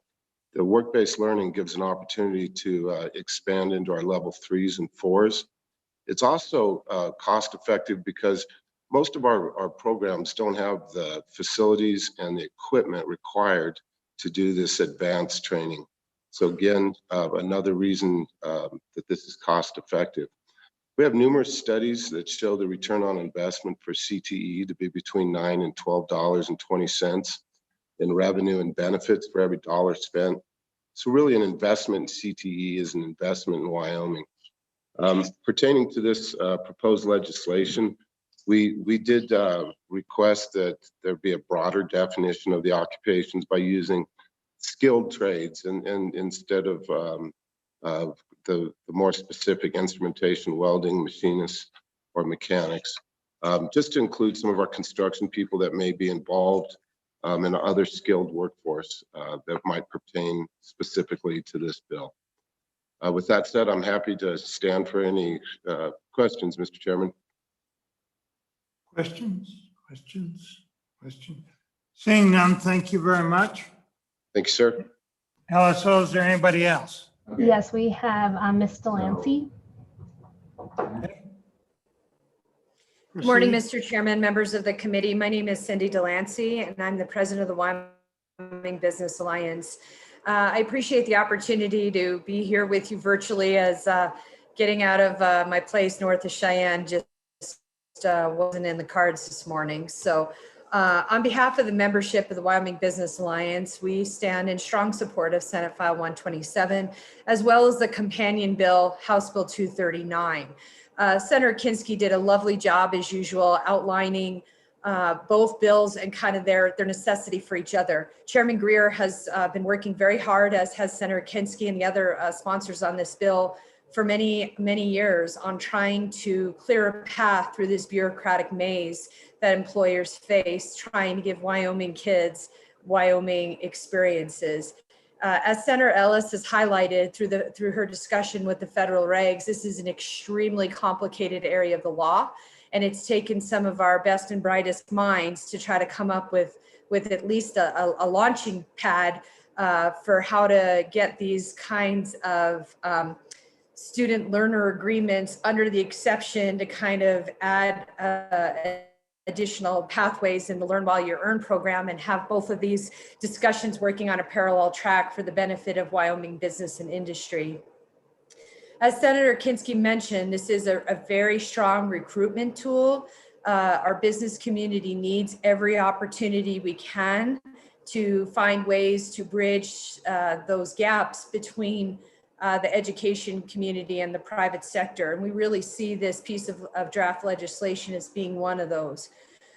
The work-based learning gives an opportunity to expand into our level 3s and 4s. It's also cost-effective because most of our programs don't have the facilities and the equipment required to do this advanced training. So again, another reason that this is cost-effective. We have numerous studies that show the return on investment for CTE to be between $9 and $12.20 in revenue and benefits for every dollar spent. So really an investment in CTE is an investment in Wyoming. Pertaining to this proposed legislation, we did request that there be a broader definition of the occupations by using skilled trades and instead of the more specific instrumentation, welding, machinists, or mechanics, just to include some of our construction people that may be involved in other skilled workforce that might pertain specifically to this bill. With that said, I'm happy to stand for any questions, Mr. Chairman. Questions? Seeing none, thank you very much. Thank you, sir. LSO, is there anybody else? Yes, we have Ms. Delancey. Good morning, Proceed. Mr. Chairman, members of the committee. My name is Cindy Delancey, and I'm the president of the Wyoming Business Alliance. I appreciate the opportunity to be here with you virtually as getting out of my place north of Cheyenne just wasn't in the cards this morning. So on behalf of the membership of the Wyoming Business Alliance, we stand in strong support of Senate File 127, as well as the companion bill, House Bill 239. Senator Kinski did a lovely job, as usual, outlining both bills and kind of their necessity for each other. Chairman Greer has been working very hard, as has Senator Kinski and the other sponsors on this bill, for many, many years on trying to clear a path through this bureaucratic maze that employers face, trying to give Wyoming kids Wyoming experiences. As Senator Ellis has highlighted through her discussion with the federal regs, this is an extremely complicated area of the law, and it's taken some of our best and brightest minds to try to come up with at least a launching pad for how to get these kinds of student learner agreements under the exception to kind of add additional pathways in the Learn While You Earn program and have both of these discussions working on a parallel track for the benefit of Wyoming business and industry. As Senator Kinski mentioned, this is a very strong recruitment tool. Our business community needs every opportunity we can to find ways to bridge those gaps between the education community and the private sector. And we really see this piece of draft legislation as being one of those.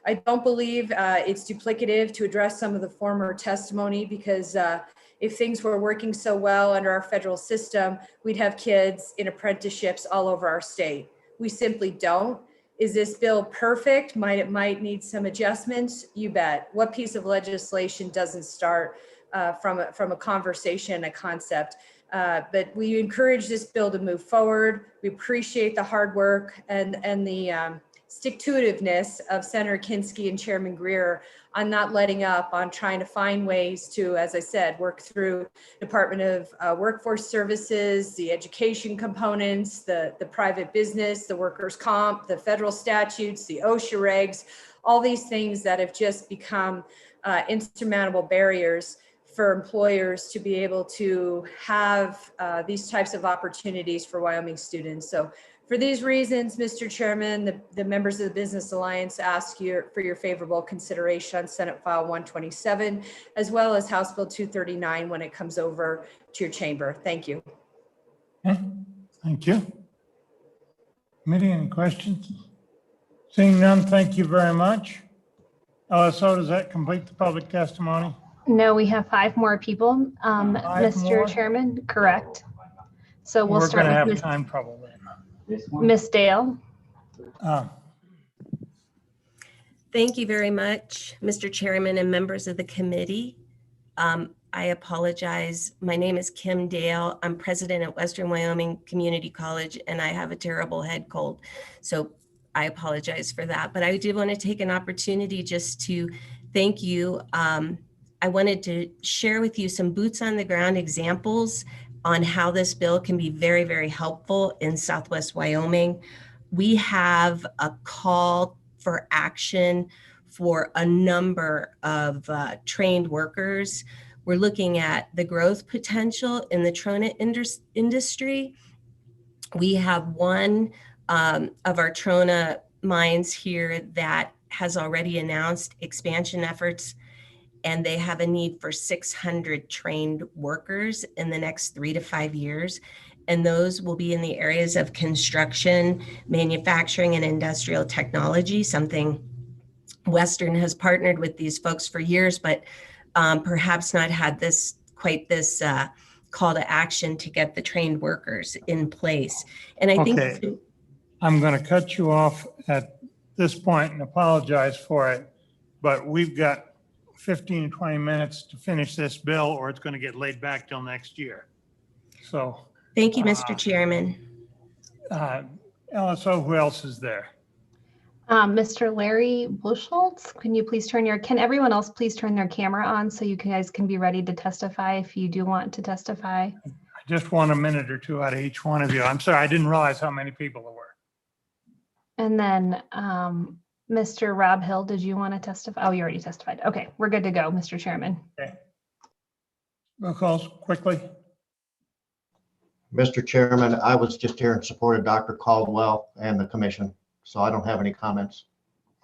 I don't believe it's duplicative to address some of the former testimony because if things were working so well under our federal system, we'd have kids in apprenticeships all over our state. We simply don't. Is this bill perfect? It might need some adjustments? You bet. What piece of legislation doesn't start from a conversation, a concept? But we encourage this bill to move forward. We appreciate the hard work and the stick-to-itiveness of Senator Kinski and Chairman Greer on not letting up on trying to find ways to, as I said, work through Department of Workforce Services, the education components, the private business, the workers' comp, the federal statutes, the OSHA regs, all these things that have just become insurmountable barriers for employers to be able to have these types of opportunities for Wyoming students. So for these reasons, Mr. Chairman, the members of the Business Alliance ask for your favorable consideration on Senate File 127, as well as House Bill 239 when it comes over to your chamber. Thank you. Okay, thank you. Committee, any questions? Seeing none, thank you very much. So does that complete the public testimony? No, we have 5 more people, Five Mr. more? Chairman, correct. So we'll We're start gonna have with time trouble then. Miss Dale. Thank you very much, Mr. Chairman and members of the committee. I apologize. My name is Kim Dale. I'm president at Western Wyoming Community College, and I have a terrible head cold. So I apologize for that. But I did want to take an opportunity just to thank you. I wanted to share with you some boots on the ground examples on how this bill can be very, very helpful in Southwest Wyoming. We have a call for action for a number of trained workers. We're looking at the growth potential in the Trona industry. We have one of our Trona mines here that has already announced expansion efforts, and they have a need for 600 trained workers in the next 3 to 5 years. And those will be in the areas of construction, manufacturing, and industrial technology, something Western has partnered with these folks for years, but perhaps not had this call to action to get the trained workers in place. And I think Okay. I'm going to cut you off at this point and apologize for it, but we've got 15, 20 minutes to finish this bill, or it's going to get laid back till next year. So. Thank you, Mr. Chairman. LSO, who else is there? Mr. Larry Buchholz, can everyone else please turn their camera on so you guys can be ready to testify if you do want to testify? I just want a minute or two out of each one of you. I'm sorry, I didn't realize how many people there were. And then Mr. Rob Hill, did you want to testify? Oh, you already testified. Okay, we're good to go, Mr. Chairman. Okay. Roll calls quickly. Mr. Chairman, I was just here in support of Dr. Caldwell and the commission, so I don't have any comments.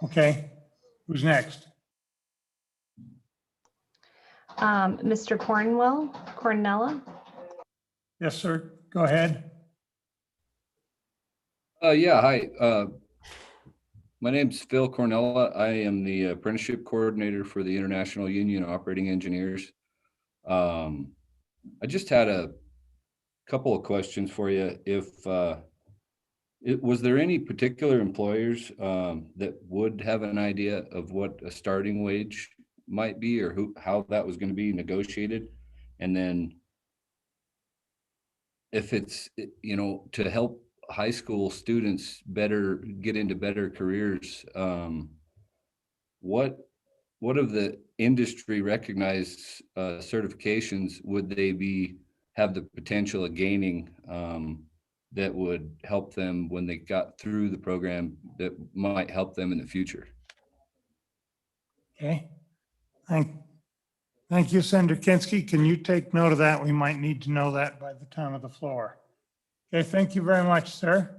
Okay, who's next? Mr. Cornella? Yes, sir, go ahead. Yeah, hi. My name's Phil Cornella. I am the apprenticeship coordinator for the International Union of Operating Engineers. I just had a couple of questions for you. Was there any particular employers that would have an idea of what a starting wage might be, or how that was going to be negotiated? And then if it's, to help high school students get into better careers, what of the industry recognized certifications would they have the potential of gaining that would help them when they got through the program, that might help them in the future? Okay, thank you, Senator Kinski. Can you take note of that? We might need to know that by the time of the floor. Okay, thank you very much, sir.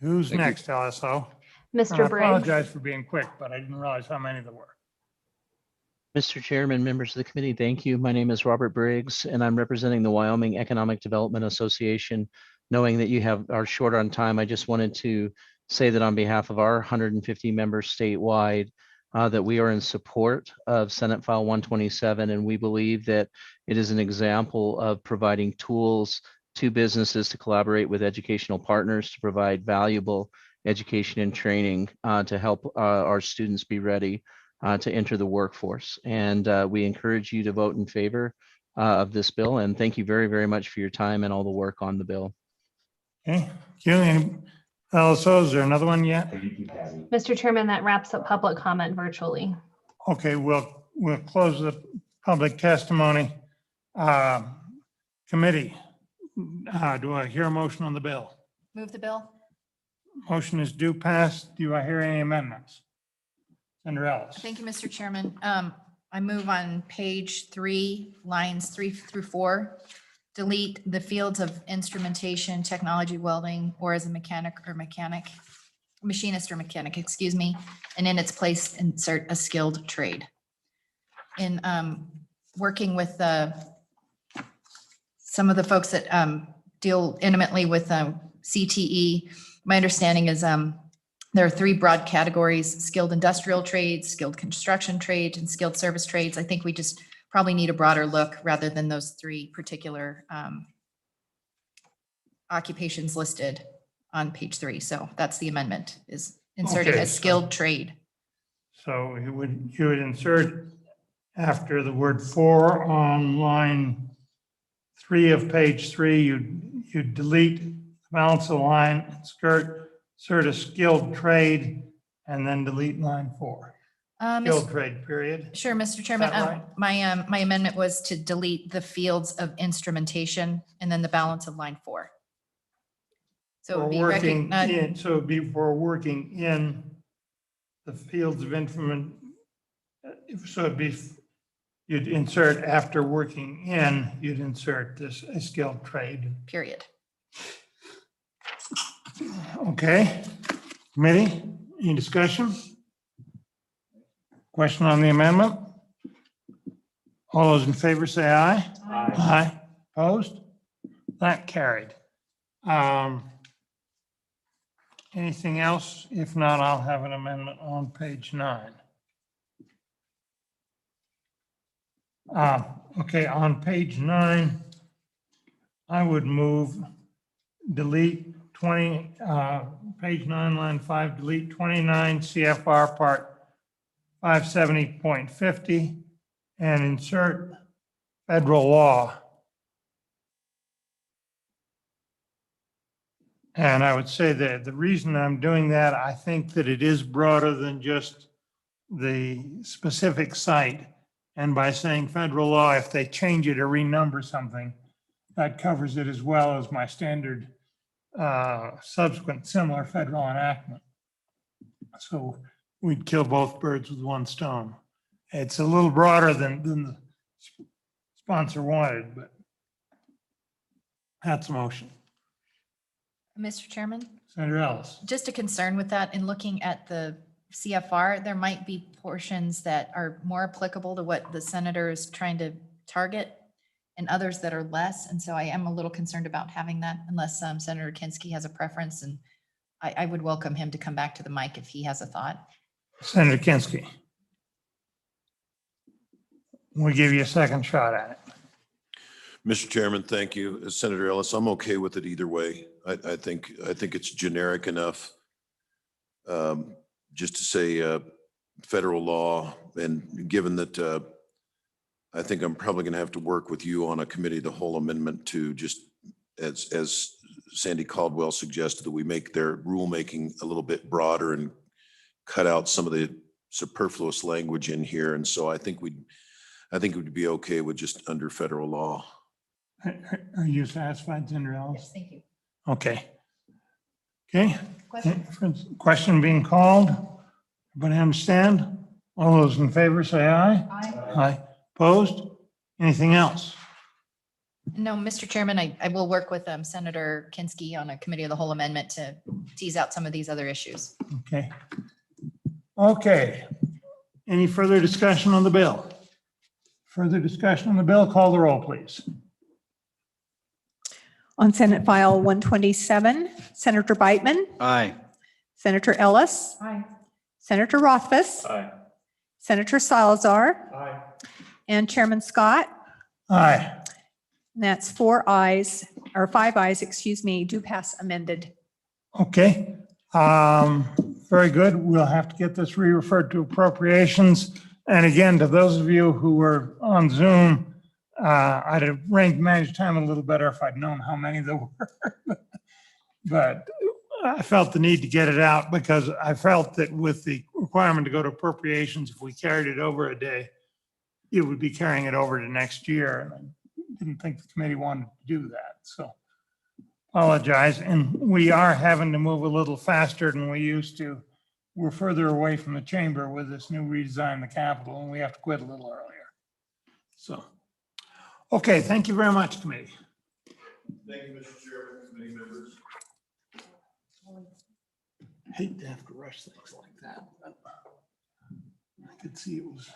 Who's Thank you. next, LSO? Mr. I Briggs? apologize for being quick, but I didn't realize how many there were. Mr. Chairman, members of the committee, thank you. My name is Robert Briggs, and I'm representing the Wyoming Economic Development Association. Knowing that you are short on time, I just wanted to say that on behalf of our 150 members statewide, that we are in support of Senate File 127, and we believe that it is an example of providing tools to businesses to collaborate with educational partners to provide valuable education and training to help our students be ready to enter the workforce. And we encourage you to vote in favor of this bill. And thank you very, very much for your time and all the work on the bill. Okay, thank you. And LSO, is there another one yet? Mr. Chairman, that wraps up public comment virtually. Okay, we'll close the public testimony. Committee, do I hear a motion on the bill? Move the bill. Motion is due passed. Do I hear any amendments? Senator Ellis. Thank you, Mr. Chairman. I move on page 3, lines 3 through 4, delete the fields of instrumentation, technology, welding, or as a machinist or mechanic, excuse me, and in its place, insert a skilled trade. In working with some of the folks that deal intimately with CTE, my understanding is there are 3 broad categories: skilled industrial trades, skilled construction trades, and skilled service trades. I think we just probably need a broader look rather than those 3 particular occupations listed on page 3. So that's the amendment, is inserted Okay, as skilled trade. So you would insert after the word for on line 3 of page 3, you delete the balance of the line, insert a skilled trade, and then delete line 4. Skilled trade, period. Sure, Mr. Chairman. Is that right? My amendment was to delete the fields of instrumentation and then the balance of line 4. So it would be recognized. So it'd be for working in the fields of instrument. So it'd be, you'd insert after working in, you'd insert this a skilled trade. Period. Okay. Committee, any discussion? Question on the amendment? All those in favor say aye. Aye. Aye. Opposed? That carried. Anything else? If not, I'll have an amendment on page 9. Okay, on page 9, I would move delete 20, page 9, line 5, delete 29 CFR part 570.50 and insert federal law. And I would say that the reason I'm doing that, I think that it is broader than just the specific site. And by saying federal law, if they change it or renumber something, that covers it as well as my standard subsequent similar federal enactment. So we'd kill both birds with one stone. It's a little broader than the sponsor wanted, but that's a motion. Mr. Chairman, Senator Ellis. just a concern with that, in looking at the CFR, there might be portions that are more applicable to what the senator is trying to target and others that are less. And so I am a little concerned about having that unless Senator Kinski has a preference, and I would welcome him to come back to the mic if he has a thought. Senator Kinski. We'll give you a second shot at it. Mr. Chairman, thank you. Senator Ellis, I'm okay with it either way. I think it's generic enough. Just to say federal law, and given that I think I'm probably going to have to work with you on a committee of the whole amendment to just, as Sandy Caldwell suggested, that we make their rulemaking a little bit broader and cut out some of the superfluous language in here. And so I think we'd be okay with just under federal law. Are you satisfied, Senator Ellis? Yes, thank you. Okay. Okay. Question? Question being called. Everybody understand? All those in favor say aye. Aye. Aye. Opposed? Anything else? No, Mr. Chairman, I will work with Senator Kinski on a committee of the whole amendment to tease out some of these other issues. Okay. Okay. Any further discussion on the bill? Further discussion on the bill? Call the roll, please. On Senate File 127, Senator Beitman, Aye. Senator Ellis, Aye. Senator Rothfuss, Aye. Senator Salazar, Aye. and Chairman Scott. Aye. And that's 4 ayes, or 5 ayes, excuse me, do pass amended. Okay. Very good. We'll have to get this re-referred to appropriations. And again, to those of you who were on Zoom, I'd have managed time a little better if I'd known how many there were. But I felt the need to get it out because I felt that with the requirement to go to appropriations, if we carried it over a day, it would be carrying it over to next year. And I didn't think the committee wanted to do that. So apologize. And we are having to move a little faster than we used to we're further away from the chamber with this new redesign of the Capitol, and we have to quit a little earlier. So, okay, thank you very much, committee. Thank you, Mr. Chairman, committee members. Hate to have to rush things like that. But I could see it was.